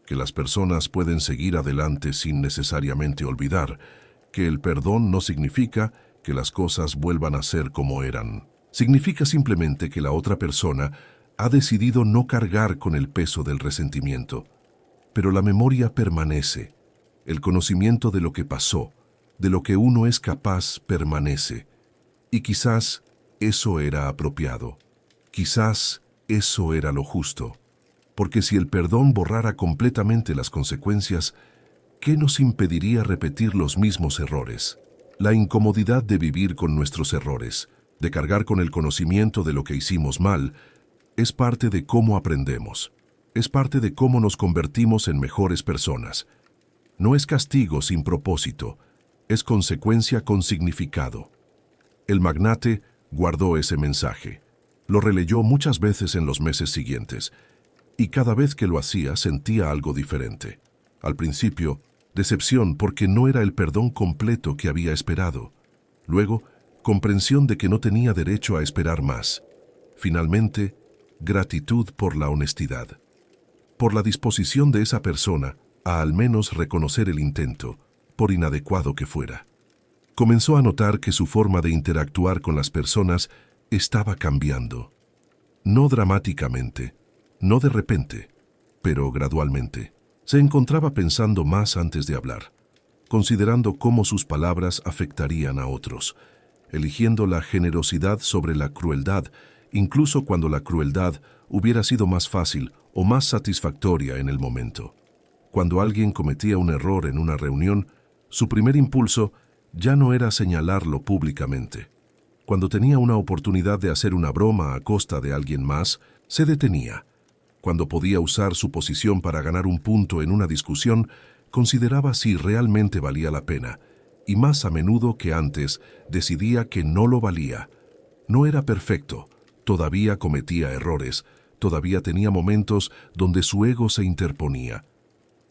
Que las personas pueden seguir adelante sin necesariamente olvidar. Que el perdón no significa que las cosas vuelvan a ser como eran. Significa simplemente que la otra persona ha decidido no cargar con el peso del resentimiento. Pero la memoria permanece. El conocimiento de lo que pasó, de lo que uno es capaz, permanece. Y quizás eso era apropiado. Quizás eso era lo justo. Porque si el perdón borrara completamente las consecuencias, ¿qué nos impediría repetir los mismos errores? La incomodidad de vivir con nuestros errores, de cargar con el conocimiento de lo que hicimos mal, es parte de cómo aprendemos. Es parte de cómo nos convertimos en mejores personas. No es castigo sin propósito, es consecuencia con significado. El magnate guardó ese mensaje. Lo releyó muchas veces en los meses siguientes, y cada vez que lo hacía sentía algo diferente. Al principio, decepción porque no era el perdón completo que había esperado. Luego, comprensión de que no tenía derecho a esperar más. Finalmente, gratitud por la honestidad. Por la disposición de esa persona a al menos reconocer el intento, por inadecuado que fuera. Comenzó a notar que su forma de interactuar con las personas estaba cambiando. No dramáticamente, no de repente, pero gradualmente. Se encontraba pensando más antes de hablar, considerando cómo sus palabras afectarían a otros, eligiendo la generosidad sobre la crueldad, incluso cuando la crueldad hubiera sido más fácil o más satisfactoria en el momento. Cuando alguien cometía un error en una reunión, su primer impulso ya no era señalarlo públicamente. Cuando tenía una oportunidad de hacer una broma a costa de alguien más, se detenía. Cuando podía usar su posición para ganar un punto en una discusión, consideraba si realmente valía la pena, y más a menudo que antes decidía que no lo valía. No era perfecto, todavía cometía errores, todavía tenía momentos donde su ego se interponía.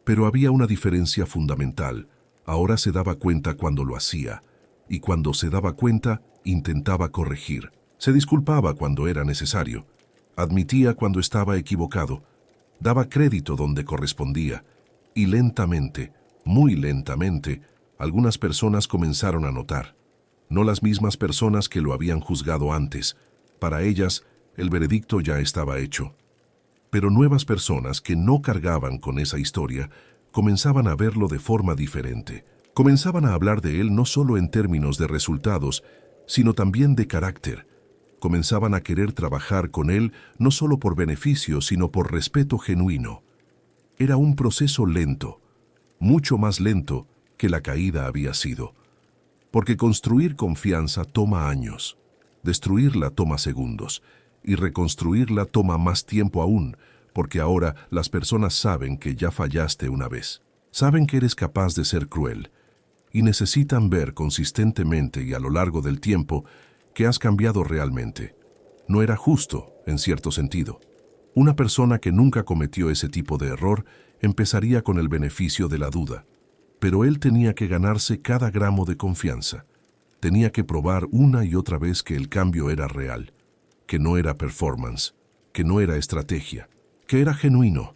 Pero había una diferencia fundamental. Ahora se daba cuenta cuando lo hacía, y cuando se daba cuenta, intentaba corregir. Se disculpaba cuando era necesario. Admitía cuando estaba equivocado. Daba crédito donde correspondía. Y lentamente, muy lentamente, algunas personas comenzaron a notar. No las mismas personas que lo habían juzgado antes. Para ellas, el veredicto ya estaba hecho. Pero nuevas personas que no cargaban con esa historia comenzaban a verlo de forma diferente. Comenzaban a hablar de él no solo en términos de resultados, sino también de carácter. Comenzaban a querer trabajar con él no solo por beneficio, sino por respeto genuino. Era un proceso lento, mucho más lento que la caída había sido. Porque construir confianza toma años, destruirla toma segundos, y reconstruirla toma más tiempo aún, porque ahora las personas saben que ya fallaste una vez. Saben que eres capaz de ser cruel, y necesitan ver consistentemente y a lo largo del tiempo que has cambiado realmente. No era justo, en cierto sentido. Una persona que nunca cometió ese tipo de error empezaría con el beneficio de la duda. Pero él tenía que ganarse cada gramo de confianza. Tenía que probar una y otra vez que el cambio era real, que no era performance, que no era estrategia, que era genuino.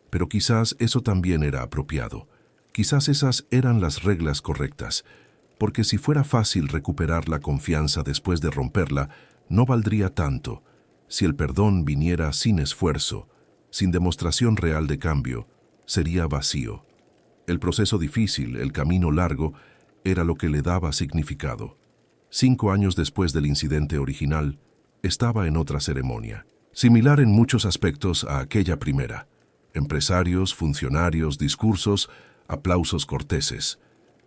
Pero quizás eso también era apropiado. Quizás esas eran las reglas correctas, porque si fuera fácil recuperar la confianza después de romperla, no valdría tanto. Si el perdón viniera sin esfuerzo, sin demostración real de cambio, sería vacío. El proceso difícil, el camino largo, era lo que le daba significado. 5 años después del incidente original, estaba en otra ceremonia, similar en muchos aspectos a aquella primera. Empresarios, funcionarios, discursos, aplausos corteses.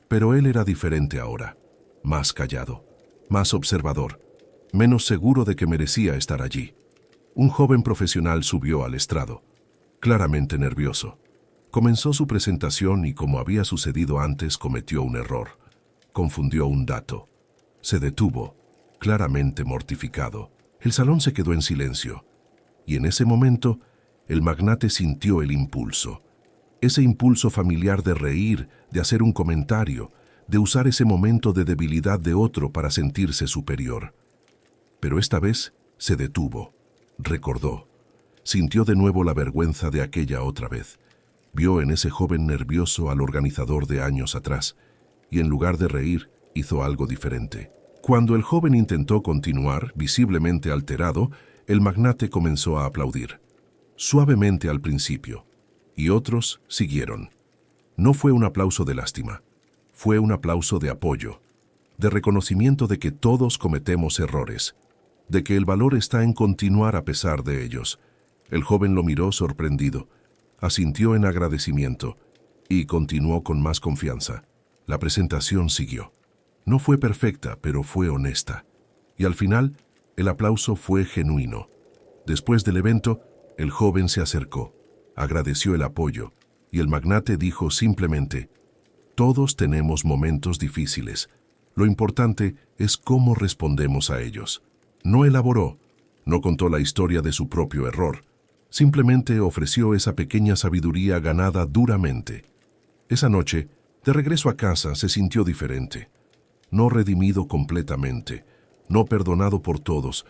Pero él era diferente ahora, más callado, más observador, menos seguro de que merecía estar allí. Un joven profesional subió al estrado, claramente nervioso. Comenzó su presentación y, como había sucedido antes, cometió un error. Confundió un dato. Se detuvo, claramente mortificado. El salón se quedó en silencio. Y en ese momento, el magnate sintió el impulso. Ese impulso familiar de reír, de hacer un comentario, de usar ese momento de debilidad de otro para sentirse superior. Pero esta vez se detuvo, recordó. Sintió de nuevo la vergüenza de aquella otra vez. Vio en ese joven nervioso al organizador de años atrás, y en lugar de reír, hizo algo diferente. Cuando el joven intentó continuar, visiblemente alterado, el magnate comenzó a aplaudir. Suavemente al principio, y otros siguieron. No fue un aplauso de lástima, fue un aplauso de apoyo, de reconocimiento de que todos cometemos errores, de que el valor está en continuar a pesar de ellos. El joven lo miró sorprendido, asintió en agradecimiento y continuó con más confianza. La presentación siguió. No fue perfecta, pero fue honesta. Y al final, el aplauso fue genuino. Después del evento, el joven se acercó, agradeció el apoyo, y el magnate dijo simplemente: «Todos tenemos momentos difíciles. Lo importante es cómo respondemos a ellos». No elaboró, no contó la historia de su propio error. Simplemente ofreció esa pequeña sabiduría ganada duramente. Esa noche, de regreso a casa, se sintió diferente. No redimido completamente, no perdonado por todos,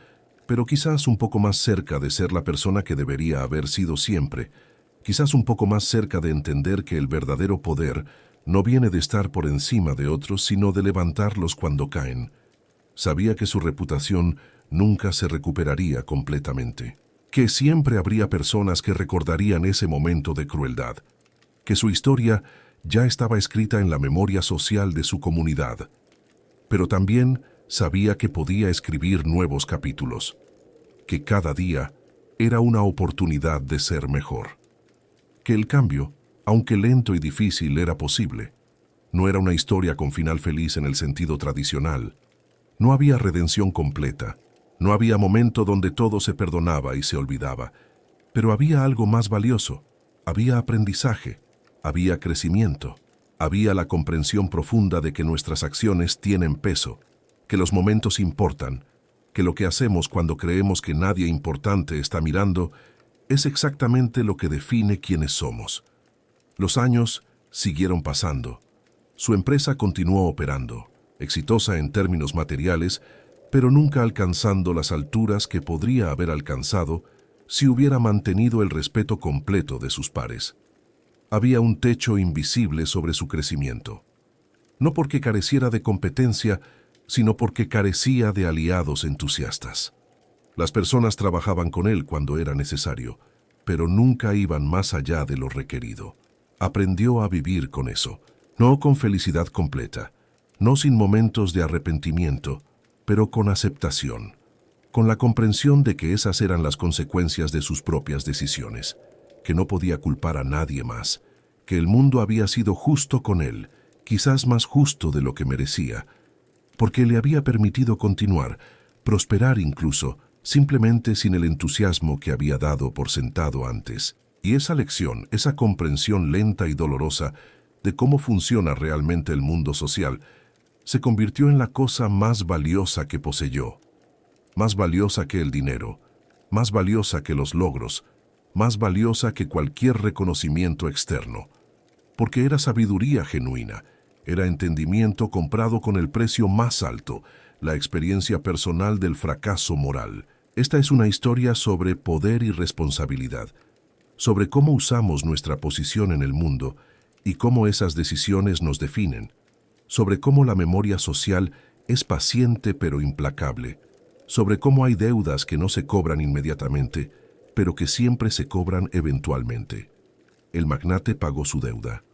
pero quizás un poco más cerca de ser la persona que debería haber sido siempre. Quizás un poco más cerca de entender que el verdadero poder no viene de estar por encima de otros, sino de levantarlos cuando caen. Sabía que su reputación nunca se recuperaría completamente, que siempre habría personas que recordarían ese momento de crueldad, que su historia ya estaba escrita en la memoria social de su comunidad. Pero también sabía que podía escribir nuevos capítulos, que cada día era una oportunidad de ser mejor, que el cambio, aunque lento y difícil, era posible. No era una historia con final feliz en el sentido tradicional. No había redención completa. No había momento donde todo se perdonaba y se olvidaba. Pero había algo más valioso. Había aprendizaje. Había crecimiento. Había la comprensión profunda de que nuestras acciones tienen peso, que los momentos importan, que lo que hacemos cuando creemos que nadie importante está mirando es exactamente lo que define quiénes somos. Los años siguieron pasando. Su empresa continuó operando, exitosa en términos materiales, pero nunca alcanzando las alturas que podría haber alcanzado si hubiera mantenido el respeto completo de sus pares. Había un techo invisible sobre su crecimiento. No porque careciera de competencia, sino porque carecía de aliados entusiastas. Las personas trabajaban con él cuando era necesario, pero nunca iban más allá de lo requerido. Aprendió a vivir con eso, no con felicidad completa, no sin momentos de arrepentimiento, pero con aceptación, con la comprensión de que esas eran las consecuencias de sus propias decisiones, que no podía culpar a nadie más, que el mundo había sido justo con él quizás más justo de lo que merecía, porque le había permitido continuar, prosperar incluso, simplemente sin el entusiasmo que había dado por sentado antes. Y esa lección, esa comprensión lenta y dolorosa de cómo funciona realmente el mundo social, se convirtió en la cosa más valiosa que poseyó, más valiosa que el dinero, más valiosa que los logros, más valiosa que cualquier reconocimiento externo, porque era sabiduría genuina, era entendimiento comprado con el precio más alto, la experiencia personal del fracaso moral. Esta es una historia sobre poder y responsabilidad, sobre cómo usamos nuestra posición en el mundo y cómo esas decisiones nos definen, sobre cómo la memoria social es paciente pero implacable, sobre cómo hay deudas que no se cobran inmediatamente, pero que siempre se cobran eventualmente. El magnate pagó su deuda,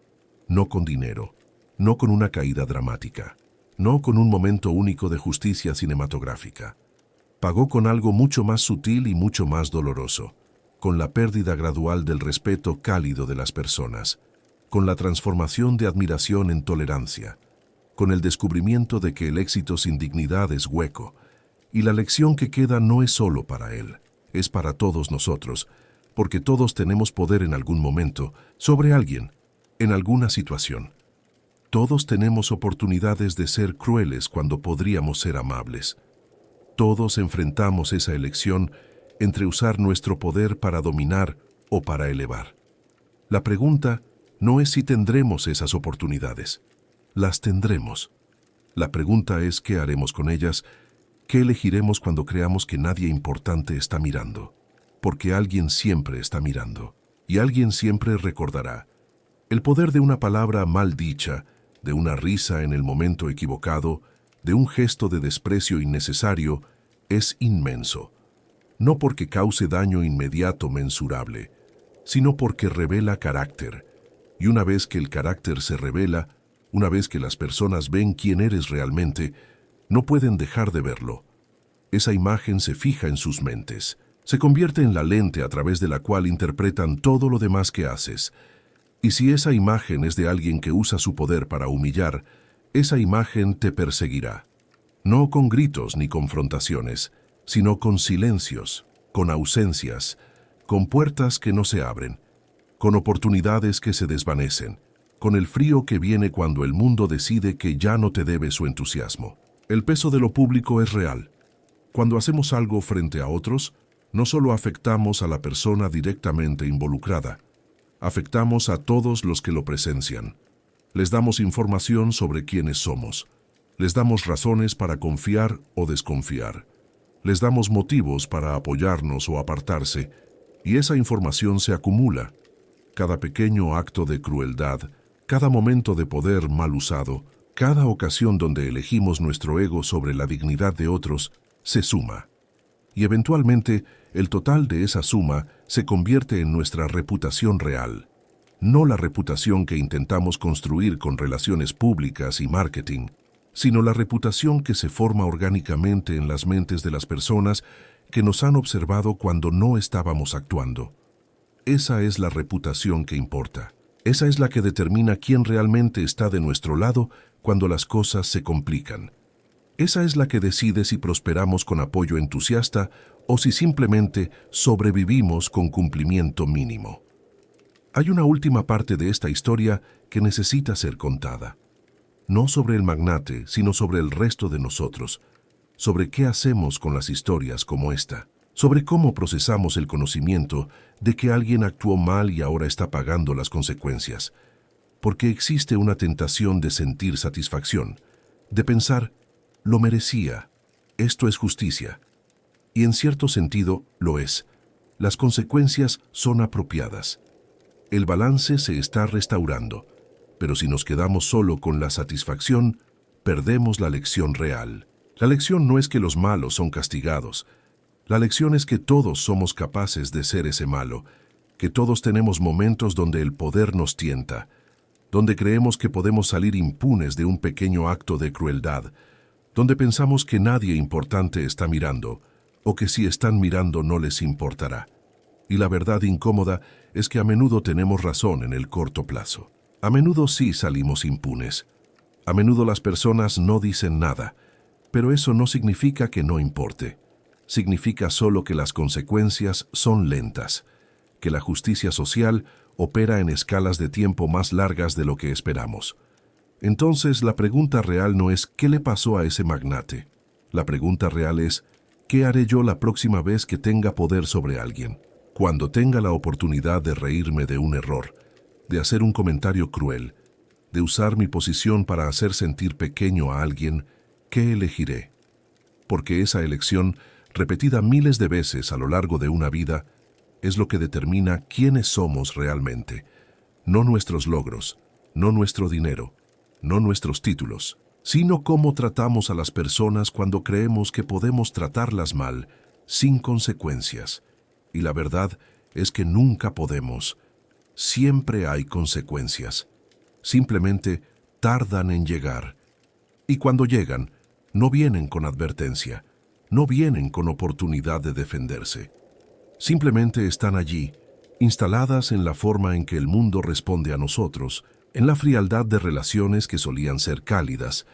no con dinero, no con una caída dramática, no con un momento único de justicia cinematográfica. Pagó con algo mucho más sutil y mucho más doloroso, con la pérdida gradual del respeto cálido de las personas, con la transformación de admiración en tolerancia, con el descubrimiento de que el éxito sin dignidad es hueco, y la lección que queda no es solo para él, es para todos nosotros, porque todos tenemos poder en algún momento sobre alguien, en alguna situación. Todos tenemos oportunidades de ser crueles cuando podríamos ser amables. Todos enfrentamos esa elección entre usar nuestro poder para dominar o para elevar. La pregunta no es si tendremos esas oportunidades. Las tendremos. La pregunta es qué haremos con ellas, qué elegiremos cuando creamos que nadie importante está mirando. Porque alguien siempre está mirando, y alguien siempre recordará. El poder de una palabra mal dicha, de una risa en el momento equivocado, de un gesto de desprecio innecesario, es inmenso. No porque cause daño inmediato mensurable, sino porque revela carácter. Y una vez que el carácter se revela, una vez que las personas ven quién eres realmente, no pueden dejar de verlo. Esa imagen se fija en sus mentes, se convierte en la lente a través de la cual interpretan todo lo demás que haces. Y si esa imagen es de alguien que usa su poder para humillar, esa imagen te perseguirá. No con gritos ni confrontaciones, sino con silencios, con ausencias, con puertas que no se abren, con oportunidades que se desvanecen, con el frío que viene cuando el mundo decide que ya no te debe su entusiasmo. El peso de lo público es real. Cuando hacemos algo frente a otros, no solo afectamos a la persona directamente involucrada, afectamos a todos los que lo presencian. Les damos información sobre quiénes somos. Les damos razones para confiar o desconfiar. Les damos motivos para apoyarnos o apartarse, y esa información se acumula. Cada pequeño acto de crueldad, cada momento de poder mal usado, cada ocasión donde elegimos nuestro ego sobre la dignidad de otros, se suma. Y eventualmente, el total de esa suma se convierte en nuestra reputación real. No la reputación que intentamos construir con relaciones públicas y marketing, sino la reputación que se forma orgánicamente en las mentes de las personas que nos han observado cuando no estábamos actuando. Esa es la reputación que importa. Esa es la que determina quién realmente está de nuestro lado cuando las cosas se complican. Esa es la que decide si prosperamos con apoyo entusiasta o si simplemente sobrevivimos con cumplimiento mínimo. Hay una última parte de esta historia que necesita ser contada. No sobre el magnate, sino sobre el resto de nosotros, sobre qué hacemos con las historias como esta, sobre cómo procesamos el conocimiento de que alguien actuó mal y ahora está pagando las consecuencias, porque existe una tentación de sentir satisfacción, de pensar, lo merecía, esto es justicia, y en cierto sentido lo es. Las consecuencias son apropiadas. El balance se está restaurando, pero si nos quedamos solo con la satisfacción, perdemos la lección real. La lección no es que los malos son castigados. La lección es que todos somos capaces de ser ese malo, que todos tenemos momentos donde el poder nos tienta, donde creemos que podemos salir impunes de un pequeño acto de crueldad, donde pensamos que nadie importante está mirando, o que si están mirando no les importará. Y la verdad incómoda es que a menudo tenemos razón en el corto plazo. A menudo sí salimos impunes. A menudo las personas no dicen nada, pero eso no significa que no importe. Significa solo que las consecuencias son lentas, que la justicia social opera en escalas de tiempo más largas de lo que esperamos. Entonces, la pregunta real no es ¿qué le pasó a ese magnate? La pregunta real es ¿qué haré yo la próxima vez que tenga poder sobre alguien? Cuando tenga la oportunidad de reírme de un error, de hacer un comentario cruel, de usar mi posición para hacer sentir pequeño a alguien, ¿qué elegiré? Porque esa elección, repetida miles de veces a lo largo de una vida, es lo que determina quiénes somos realmente. No nuestros logros, no nuestro dinero, no nuestros títulos, sino cómo tratamos a las personas cuando creemos que podemos tratarlas mal, sin consecuencias. Y la verdad es que nunca podemos. Siempre hay consecuencias. Simplemente tardan en llegar. Y cuando llegan, no vienen con advertencia, no vienen con oportunidad de defenderse. Simplemente están allí, instaladas en la forma en que el mundo responde a nosotros, en la frialdad de relaciones que solían ser cálidas,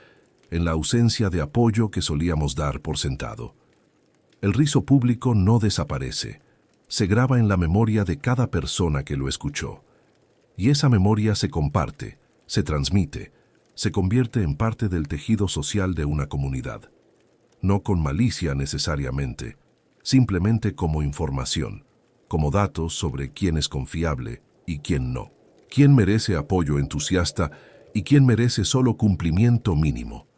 en la ausencia de apoyo que solíamos dar por sentado. El riso público no desaparece, se graba en la memoria de cada persona que lo escuchó. Y esa memoria se comparte, se transmite, se convierte en parte del tejido social de una comunidad. No con malicia necesariamente, simplemente como información, como datos sobre quién es confiable y quién no. Quién merece apoyo entusiasta y quién merece solo cumplimiento mínimo.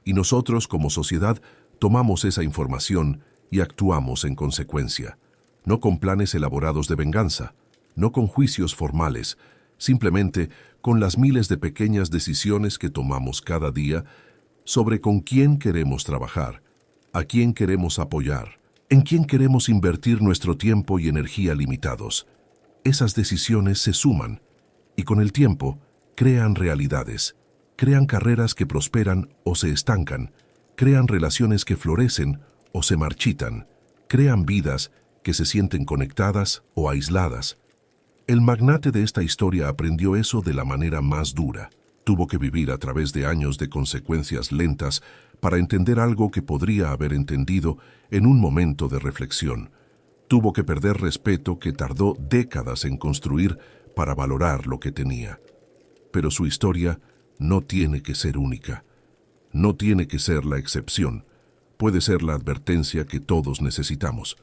Y nosotros, como sociedad, tomamos esa información y actuamos en consecuencia, no con planes elaborados de venganza, no con juicios formales, simplemente con las miles de pequeñas decisiones que tomamos cada día sobre con quién queremos trabajar, a quién queremos apoyar, en quién queremos invertir nuestro tiempo y energía limitados. Esas decisiones se suman y con el tiempo crean realidades, crean carreras que prosperan o se estancan, crean relaciones que florecen o se marchitan, crean vidas que se sienten conectadas o aisladas. El magnate de esta historia aprendió eso de la manera más dura. Tuvo que vivir a través de años de consecuencias lentas para entender algo que podría haber entendido en un momento de reflexión. Tuvo que perder respeto que tardó décadas en construir para valorar lo que tenía. Pero su historia no tiene que ser única. No tiene que ser la excepción. Puede ser la advertencia que todos necesitamos.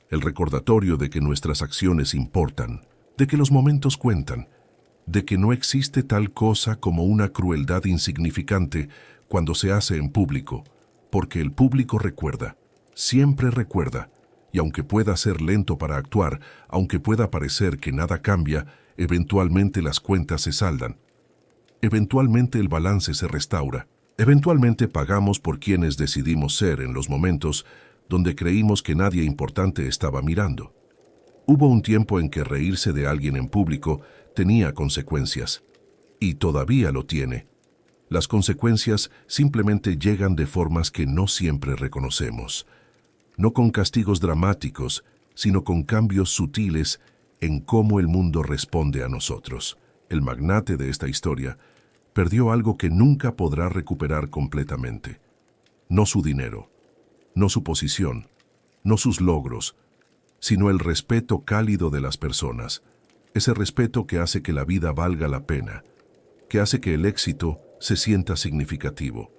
El recordatorio de que nuestras acciones importan, de que los momentos cuentan, de que no existe tal cosa como una crueldad insignificante cuando se hace en público, porque el público recuerda, siempre recuerda, y aunque pueda ser lento para actuar, aunque pueda parecer que nada cambia, eventualmente las cuentas se saldan. Eventualmente el balance se restaura. Eventualmente pagamos por quienes decidimos ser en los momentos donde creímos que nadie importante estaba mirando. Hubo un tiempo en que reírse de alguien en público tenía consecuencias. Y todavía lo tiene. Las consecuencias simplemente llegan de formas que no siempre reconocemos. No con castigos dramáticos, sino con cambios sutiles en cómo el mundo responde a nosotros. El magnate de esta historia perdió algo que nunca podrá recuperar completamente. No su dinero, no su posición, no sus logros, sino el respeto cálido de las personas, ese respeto que hace que la vida valga la pena, que hace que el éxito se sienta significativo,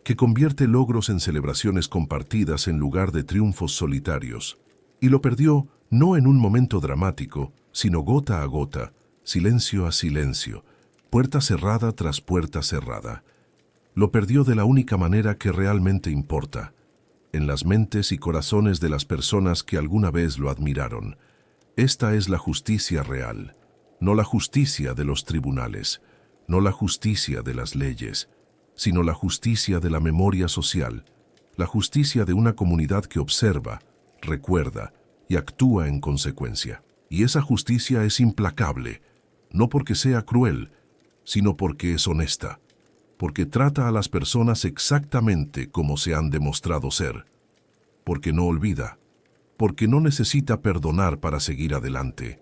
que convierte logros en celebraciones compartidas en lugar de triunfos solitarios. Y lo perdió no en un momento dramático, sino gota a gota, silencio a silencio, puerta cerrada tras puerta cerrada. Lo perdió de la única manera que realmente importa, en las mentes y corazones de las personas que alguna vez lo admiraron. Esta es la justicia real, no la justicia de los tribunales, no la justicia de las leyes, sino la justicia de la memoria social, la justicia de una comunidad que observa, recuerda y actúa en consecuencia. Y esa justicia es implacable, no porque sea cruel, sino porque es honesta, porque trata a las personas exactamente como se han demostrado ser, porque no olvida, porque no necesita perdonar para seguir adelante.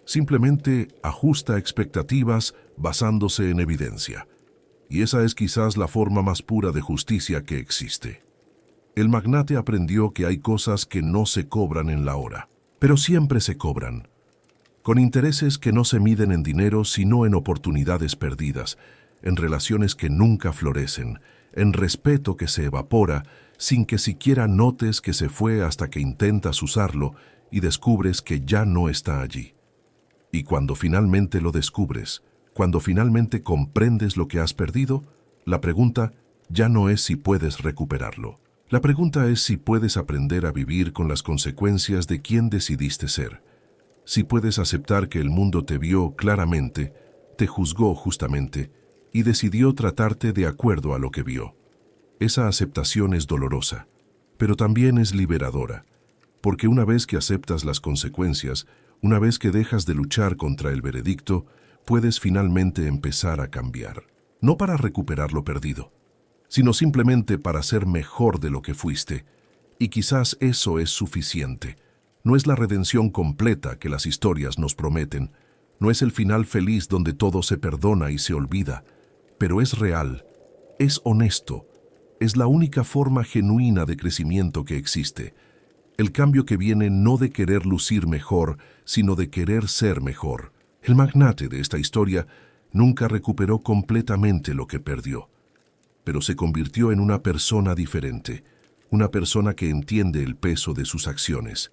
Simplemente ajusta expectativas basándose en evidencia. Y esa es quizás la forma más pura de justicia que existe. El magnate aprendió que hay cosas que no se cobran en la hora, pero siempre se cobran, con intereses que no se miden en dinero sino en oportunidades perdidas, en relaciones que nunca florecen, en respeto que se evapora sin que siquiera notes que se fue hasta que intentas usarlo y descubres que ya no está allí. Y cuando finalmente lo descubres, cuando finalmente comprendes lo que has perdido, la pregunta ya no es si puedes recuperarlo. La pregunta es si puedes aprender a vivir con las consecuencias de quién decidiste ser. Si puedes aceptar que el mundo te vio claramente, te juzgó justamente y decidió tratarte de acuerdo a lo que vio. Esa aceptación es dolorosa, pero también es liberadora, porque una vez que aceptas las consecuencias, una vez que dejas de luchar contra el veredicto, puedes finalmente empezar a cambiar. No para recuperar lo perdido, sino simplemente para ser mejor de lo que fuiste. Y quizás eso es suficiente. No es la redención completa que las historias nos prometen, no es el final feliz donde todo se perdona y se olvida, pero es real, es honesto, es la única forma genuina de crecimiento que existe. El cambio que viene no de querer lucir mejor, sino de querer ser mejor. El magnate de esta historia nunca recuperó completamente lo que perdió, pero se convirtió en una persona diferente, una persona que entiende el peso de sus acciones,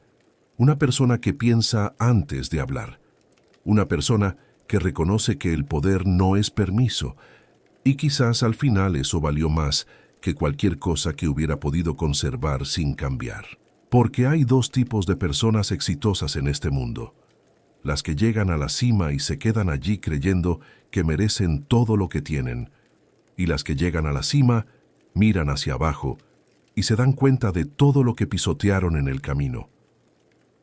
una persona que piensa antes de hablar, una persona que reconoce que el poder no es permiso, y quizás al final eso valió más que cualquier cosa que hubiera podido conservar sin cambiar. Porque hay dos tipos de personas exitosas en este mundo: las que llegan a la cima y se quedan allí creyendo que merecen todo lo que tienen, y las que llegan a la cima, miran hacia abajo y se dan cuenta de todo lo que pisotearon en el camino.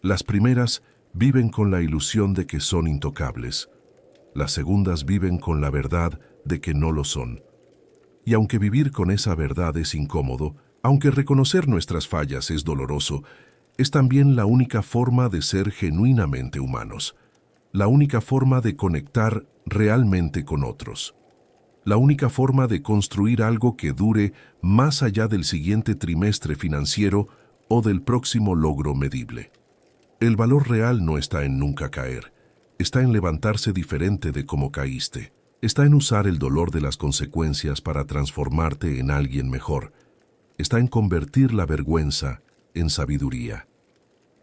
Las primeras viven con la ilusión de que son intocables. Las segundas viven con la verdad de que no lo son. Y aunque vivir con esa verdad es incómodo, aunque reconocer nuestras fallas es doloroso, es también la única forma de ser genuinamente humanos, la única forma de conectar realmente con otros, la única forma de construir algo que dure más allá del siguiente trimestre financiero o del próximo logro medible. El valor real no está en nunca caer, está en levantarse diferente de cómo caíste, está en usar el dolor de las consecuencias para transformarte en alguien mejor, está en convertir la vergüenza en sabiduría.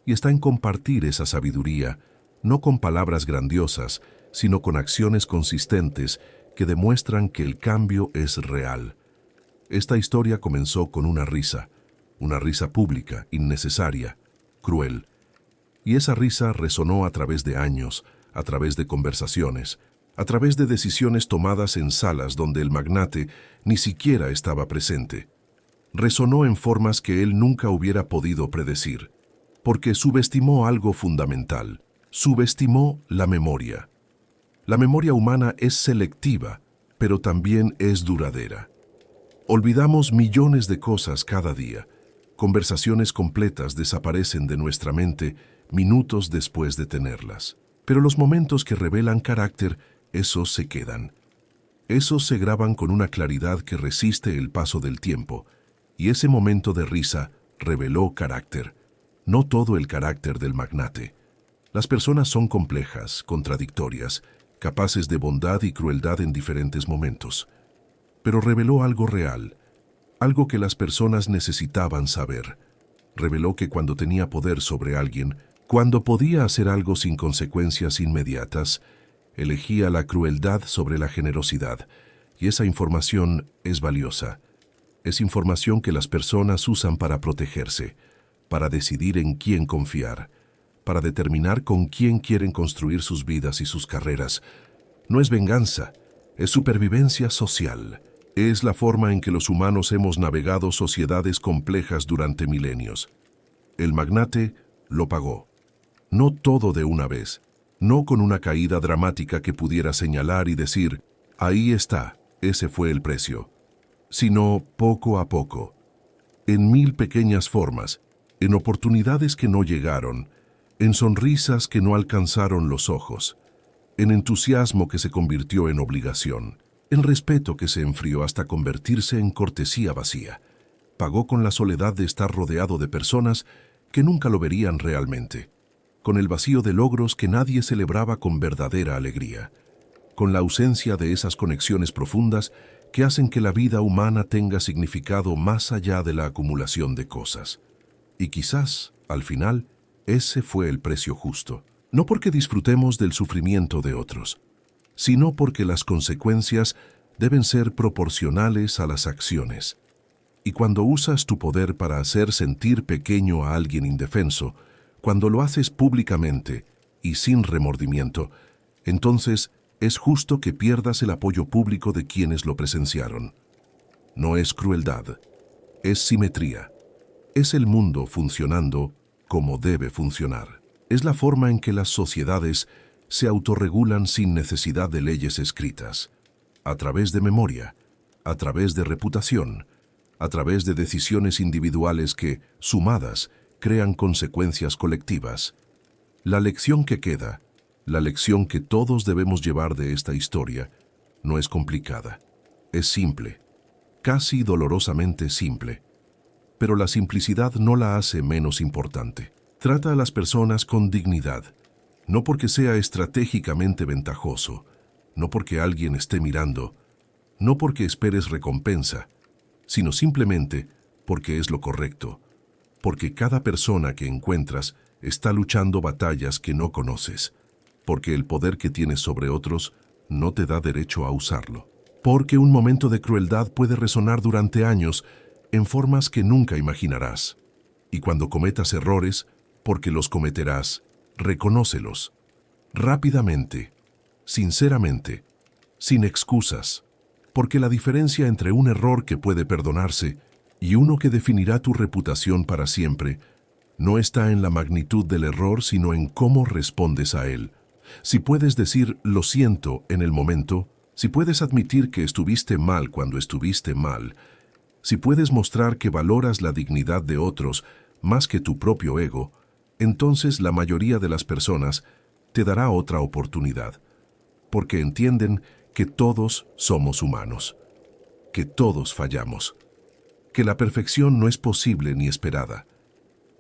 Y está en compartir esa sabiduría, no con palabras grandiosas, sino con acciones consistentes que demuestran que el cambio es real. Esta historia comenzó con una risa pública, innecesaria, cruel. Y esa risa resonó a través de años, a través de conversaciones, a través de decisiones tomadas en salas donde el magnate ni siquiera estaba presente. Resonó en formas que él nunca hubiera podido predecir, porque subestimó algo fundamental, subestimó la memoria. La memoria humana es selectiva, pero también es duradera. Olvidamos millones de cosas cada día. Conversaciones completas desaparecen de nuestra mente minutos después de tenerlas. Pero los momentos que revelan carácter, esos se quedan. Esos se graban con una claridad que resiste el paso del tiempo. Y ese momento de risa reveló carácter, no todo el carácter del magnate. Las personas son complejas, contradictorias, capaces de bondad y crueldad en diferentes momentos. Pero reveló algo real, algo que las personas necesitaban saber. Reveló que cuando tenía poder sobre alguien, cuando podía hacer algo sin consecuencias inmediatas, elegía la crueldad sobre la generosidad, y esa información es valiosa. Es información que las personas usan para protegerse, para decidir en quién confiar, para determinar con quién quieren construir sus vidas y sus carreras. No es venganza, es supervivencia social. Es la forma en que los humanos hemos navegado sociedades complejas durante milenios. El magnate lo pagó. No todo de una vez, no con una caída dramática que pudiera señalar y decir, ahí está, ese fue el precio, sino poco a poco, en 1000 pequeñas formas, en oportunidades que no llegaron, en sonrisas que no alcanzaron los ojos, en entusiasmo que se convirtió en obligación, el respeto que se enfrió hasta convertirse en cortesía vacía. Pagó con la soledad de estar rodeado de personas que nunca lo verían realmente, con el vacío de logros que nadie celebraba con verdadera alegría, con la ausencia de esas conexiones profundas que hacen que la vida humana tenga significado más allá de la acumulación de cosas. Y quizás, al final, ese fue el precio justo. No porque disfrutemos del sufrimiento de otros, sino porque las consecuencias deben ser proporcionales a las acciones. Y cuando usas tu poder para hacer sentir pequeño a alguien indefenso, cuando lo haces públicamente y sin remordimiento, entonces es justo que pierdas el apoyo público de quienes lo presenciaron. No es crueldad, es simetría. Es el mundo funcionando como debe funcionar. Es la forma en que las sociedades se autorregulan sin necesidad de leyes escritas, a través de memoria, a través de reputación, a través de decisiones individuales que, sumadas, crean consecuencias colectivas. La lección que queda, la lección que todos debemos llevar de esta historia, no es complicada. Es simple, casi dolorosamente simple. Pero la simplicidad no la hace menos importante. Trata a las personas con dignidad, no porque sea estratégicamente ventajoso, no porque alguien esté mirando, no porque esperes recompensa, sino simplemente porque es lo correcto, porque cada persona que encuentras está luchando batallas que no conoces, porque el poder que tienes sobre otros no te da derecho a usarlo, porque un momento de crueldad puede resonar durante años en formas que nunca imaginarás. Y cuando cometas errores, porque los cometerás, reconócelos, rápidamente, sinceramente, sin excusas, porque la diferencia entre un error que puede perdonarse y uno que definirá tu reputación para siempre no está en la magnitud del error, sino en cómo respondes a él. Si puedes decir lo siento en el momento, si puedes admitir que estuviste mal cuando estuviste mal, si puedes mostrar que valoras la dignidad de otros más que tu propio ego, entonces la mayoría de las personas te dará otra oportunidad, porque entienden que todos somos humanos, que todos fallamos, que la perfección no es posible ni esperada.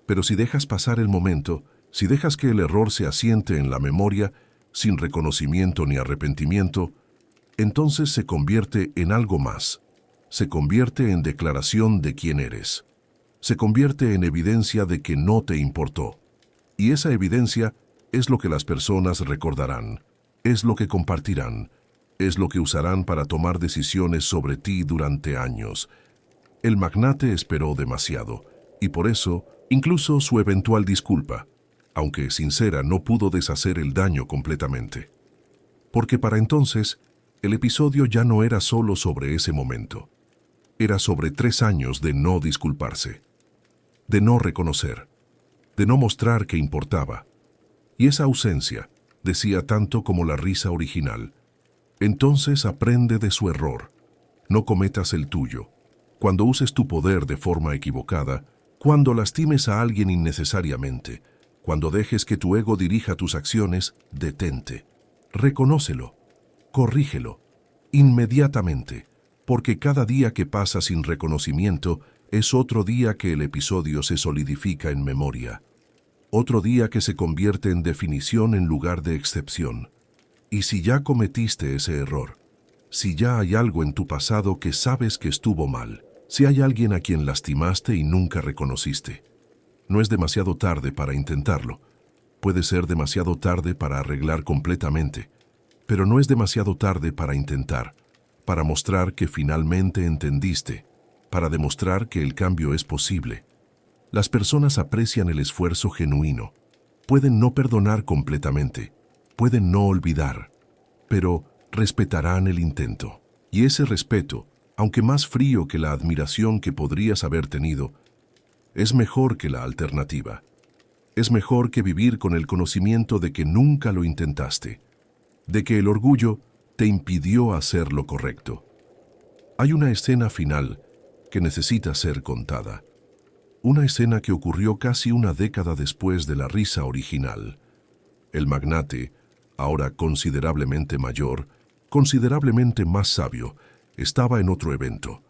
Pero si dejas pasar el momento, si dejas que el error se asiente en la memoria, sin reconocimiento ni arrepentimiento, entonces se convierte en algo más. Se convierte en declaración de quién eres. Se convierte en evidencia de que no te importó. Y esa evidencia es lo que las personas recordarán, es lo que compartirán, es lo que usarán para tomar decisiones sobre ti durante años. El magnate esperó demasiado, y por eso, incluso su eventual disculpa, aunque sincera, no pudo deshacer el daño completamente. Porque para entonces, el episodio ya no era solo sobre ese momento. Era sobre 3 años de no disculparse, de no reconocer, de no mostrar que importaba. Y esa ausencia decía tanto como la risa original. Entonces aprende de su error. No cometas el tuyo. Cuando uses tu poder de forma equivocada, cuando lastimes a alguien innecesariamente, cuando dejes que tu ego dirija tus acciones, detente. Reconócelo. Corrígelo. Inmediatamente. Porque cada día que pasa sin reconocimiento es otro día que el episodio se solidifica en memoria. Otro día que se convierte en definición en lugar de excepción. Y si ya cometiste ese error, si ya hay algo en tu pasado que sabes que estuvo mal, si hay alguien a quien lastimaste y nunca reconociste, no es demasiado tarde para intentarlo. Puede ser demasiado tarde para arreglar completamente, pero no es demasiado tarde para intentar, para mostrar que finalmente entendiste, para demostrar que el cambio es posible. Las personas aprecian el esfuerzo genuino. Pueden no perdonar completamente, pueden no olvidar, pero respetarán el intento. Y ese respeto, aunque más frío que la admiración que podrías haber tenido, es mejor que la alternativa. Es mejor que vivir con el conocimiento de que nunca lo intentaste, de que el orgullo te impidió hacer lo correcto. Hay una escena final que necesita ser contada. Una escena que ocurrió casi una década después de la risa original. El magnate, ahora considerablemente mayor, considerablemente más sabio, estaba en otro evento,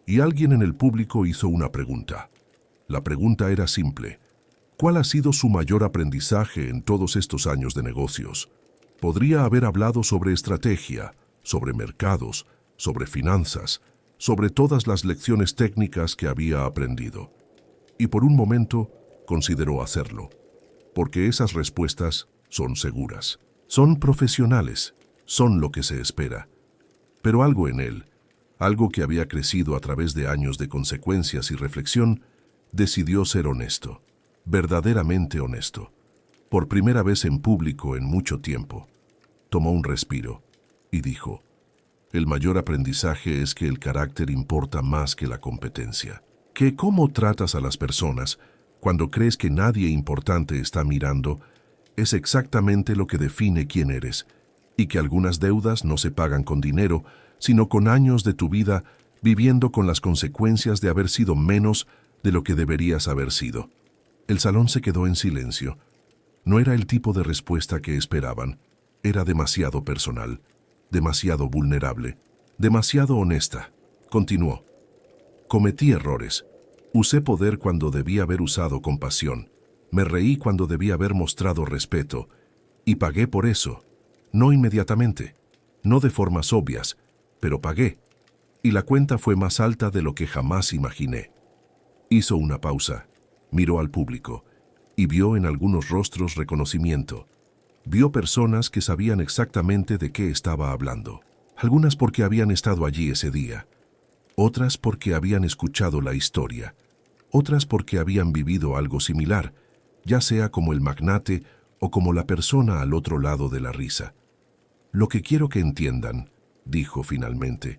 y alguien en el público hizo una pregunta. La pregunta era simple: ¿cuál ha sido su mayor aprendizaje en todos estos años de negocios? Podría haber hablado sobre estrategia, sobre mercados, sobre finanzas, sobre todas las lecciones técnicas que había aprendido. Y por un momento consideró hacerlo, porque esas respuestas son seguras, son profesionales, son lo que se espera. Pero algo en él, algo que había crecido a través de años de consecuencias y reflexión, decidió ser honesto, verdaderamente honesto. Por primera vez en público en mucho tiempo, tomó un respiro y dijo: el mayor aprendizaje es que el carácter importa más que la competencia. Que cómo tratas a las personas cuando crees que nadie importante está mirando es exactamente lo que define quién eres, y que algunas deudas no se pagan con dinero, sino con años de tu vida viviendo con las consecuencias de haber sido menos de lo que deberías haber sido. El salón se quedó en silencio. No era el tipo de respuesta que esperaban. Era demasiado personal, demasiado vulnerable, demasiado honesta. Continuó: cometí errores. Usé poder cuando debía haber usado compasión. Me reí cuando debía haber mostrado respeto. Y pagué por eso. No inmediatamente, no de formas obvias, pero pagué. Y la cuenta fue más alta de lo que jamás imaginé. Hizo una pausa, miró al público y vio en algunos rostros reconocimiento. Vio personas que sabían exactamente de qué estaba hablando. Algunas porque habían estado allí ese día, otras porque habían escuchado la historia, otras porque habían vivido algo similar, ya sea como el magnate o como la persona al otro lado de la risa. Lo que quiero que entiendan, dijo finalmente,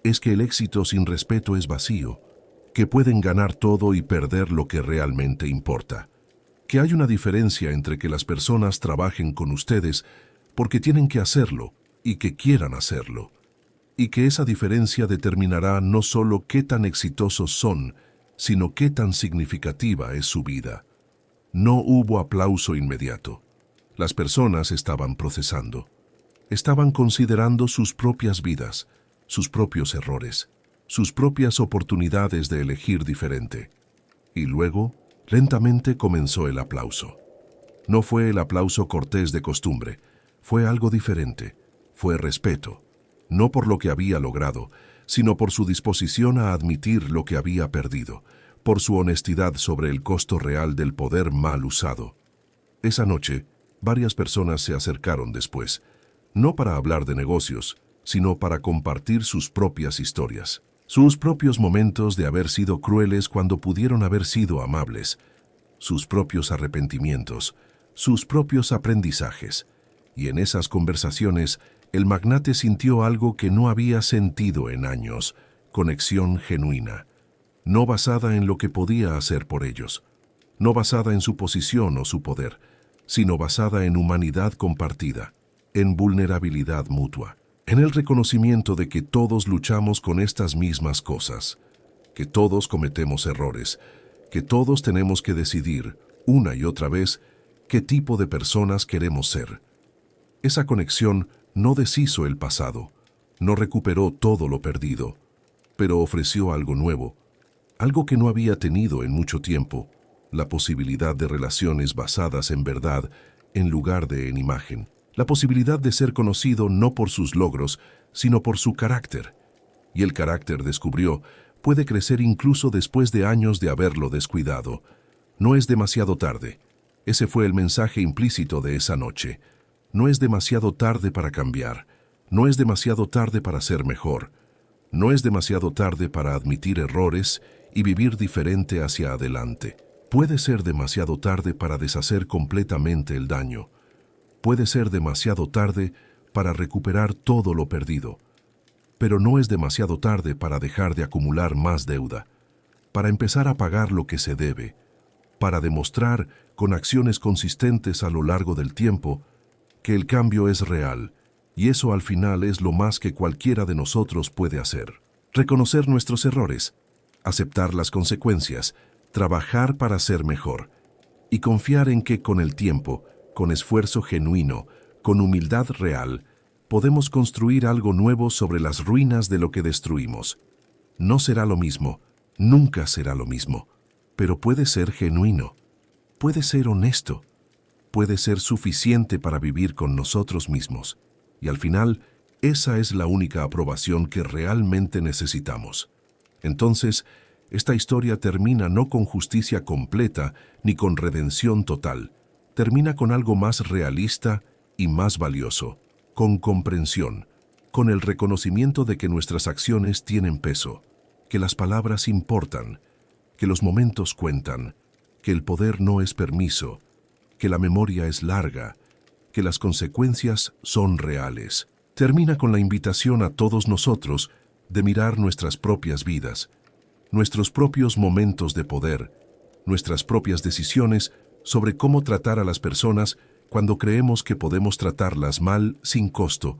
es que el éxito sin respeto es vacío, que pueden ganar todo y perder lo que realmente importa. Que hay una diferencia entre que las personas trabajen con ustedes porque tienen que hacerlo y que quieran hacerlo, y que esa diferencia determinará no solo qué tan exitosos son, sino qué tan significativa es su vida. No hubo aplauso inmediato. Las personas estaban procesando. Estaban considerando sus propias vidas, sus propios errores, sus propias oportunidades de elegir diferente. Y luego, lentamente comenzó el aplauso. No fue el aplauso cortés de costumbre, fue algo diferente, fue respeto, no por lo que había logrado, sino por su disposición a admitir lo que había perdido, por su honestidad sobre el costo real del poder mal usado. Esa noche, varias personas se acercaron después, no para hablar de negocios, sino para compartir sus propias historias, sus propios momentos de haber sido crueles cuando pudieron haber sido amables, sus propios arrepentimientos, sus propios aprendizajes. Y en esas conversaciones, el magnate sintió algo que no había sentido en años: conexión genuina, no basada en lo que podía hacer por ellos, no basada en su posición o su poder, sino basada en humanidad compartida, en vulnerabilidad mutua, en el reconocimiento de que todos luchamos con estas mismas cosas, que todos cometemos errores, que todos tenemos que decidir, una y otra vez, qué tipo de personas queremos ser. Esa conexión no deshizo el pasado, no recuperó todo lo perdido, pero ofreció algo nuevo, algo que no había tenido en mucho tiempo: la posibilidad de relaciones basadas en verdad en lugar de en imagen, la posibilidad de ser conocido no por sus logros, sino por su carácter. Y el carácter, descubrió, puede crecer incluso después de años de haberlo descuidado. No es demasiado tarde. Ese fue el mensaje implícito de esa noche. No es demasiado tarde para cambiar. No es demasiado tarde para ser mejor. No es demasiado tarde para admitir errores y vivir diferente hacia adelante. Puede ser demasiado tarde para deshacer completamente el daño. Puede ser demasiado tarde para recuperar todo lo perdido. Pero no es demasiado tarde para dejar de acumular más deuda, para empezar a pagar lo que se debe, para demostrar con acciones consistentes a lo largo del tiempo que el cambio es real, y eso al final es lo más que cualquiera de nosotros puede hacer. Reconocer nuestros errores, aceptar las consecuencias, trabajar para ser mejor, y confiar en que con el tiempo, con esfuerzo genuino, con humildad real, podemos construir algo nuevo sobre las ruinas de lo que destruimos. No será lo mismo, nunca será lo mismo, pero puede ser genuino, puede ser honesto, puede ser suficiente para vivir con nosotros mismos. Y al final, esa es la única aprobación que realmente necesitamos. Entonces, esta historia termina no con justicia completa ni con redención total. Termina con algo más realista y más valioso, con comprensión, con el reconocimiento de que nuestras acciones tienen peso, que las palabras importan, que los momentos cuentan, que el poder no es permiso, que la memoria es larga, que las consecuencias son reales. Termina con la invitación a todos nosotros de mirar nuestras propias vidas, nuestros propios momentos de poder, nuestras propias decisiones sobre cómo tratar a las personas cuando creemos que podemos tratarlas mal sin costo,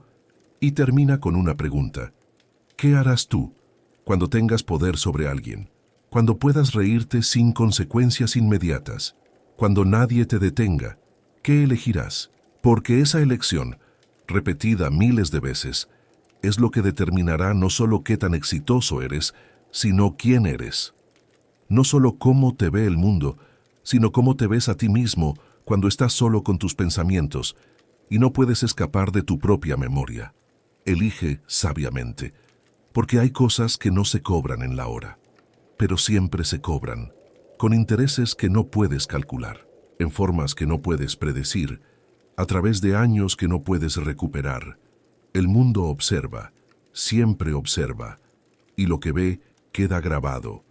y termina con una pregunta. ¿Qué harás tú cuando tengas poder sobre alguien? Cuando puedas reírte sin consecuencias inmediatas, cuando nadie te detenga, ¿qué elegirás? Porque esa elección, repetida miles de veces, es lo que determinará no solo qué tan exitoso eres, sino quién eres. No solo cómo te ve el mundo, sino cómo te ves a ti mismo cuando estás solo con tus pensamientos y no puedes escapar de tu propia memoria. Elige sabiamente, porque hay cosas que no se cobran en la hora, pero siempre se cobran, con intereses que no puedes calcular, en formas que no puedes predecir, a través de años que no puedes recuperar. El mundo observa, siempre observa, y lo que ve queda grabado,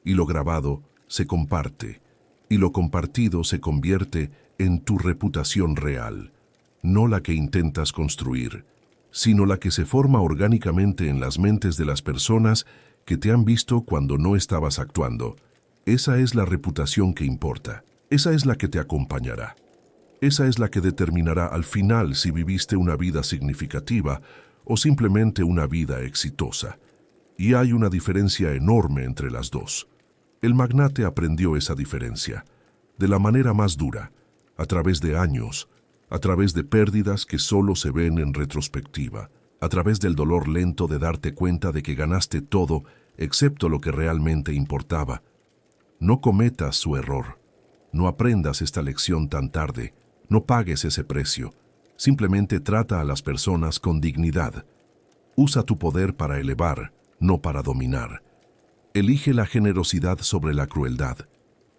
y lo grabado se comparte, y lo compartido se convierte en tu reputación real, no la que intentas construir, sino la que se forma orgánicamente en las mentes de las personas que te han visto cuando no estabas actuando. Esa es la reputación que importa, esa es la que te acompañará. Esa es la que determinará al final si viviste una vida significativa o simplemente una vida exitosa. Y hay una diferencia enorme entre las dos. El magnate aprendió esa diferencia, de la manera más dura, a través de años, a través de pérdidas que solo se ven en retrospectiva, a través del dolor lento de darte cuenta de que ganaste todo excepto lo que realmente importaba. No cometas su error. No aprendas esta lección tan tarde. No pagues ese precio. Simplemente trata a las personas con dignidad. Usa tu poder para elevar, no para dominar. Elige la generosidad sobre la crueldad.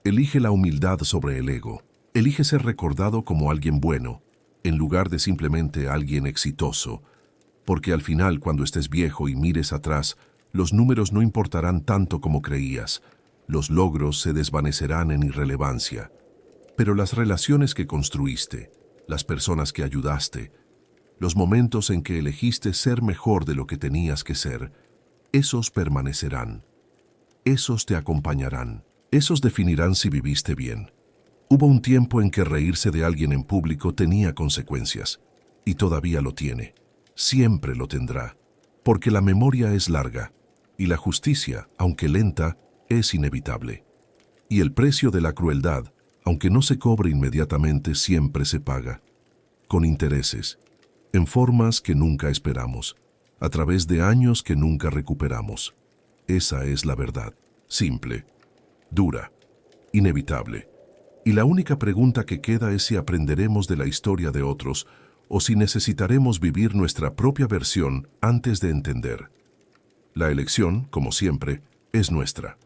Elige la humildad sobre el ego. Elige ser recordado como alguien bueno, en lugar de simplemente alguien exitoso. Porque al final, cuando estés viejo y mires atrás, los números no importarán tanto como creías. Los logros se desvanecerán en irrelevancia. Pero las relaciones que construiste, las personas que ayudaste, los momentos en que elegiste ser mejor de lo que tenías que ser, esos permanecerán. Esos te acompañarán. Esos definirán si viviste bien. Hubo un tiempo en que reírse de alguien en público tenía consecuencias, y todavía lo tiene. Siempre lo tendrá, porque la memoria es larga, y la justicia, aunque lenta, es inevitable. Y el precio de la crueldad, aunque no se cobre inmediatamente, siempre se paga, con intereses, en formas que nunca esperamos, a través de años que nunca recuperamos. Esa es la verdad, simple, dura, inevitable. Y la única pregunta que queda es si aprenderemos de la historia de otros o si necesitaremos vivir nuestra propia versión antes de entender. La elección, como siempre, es nuestra.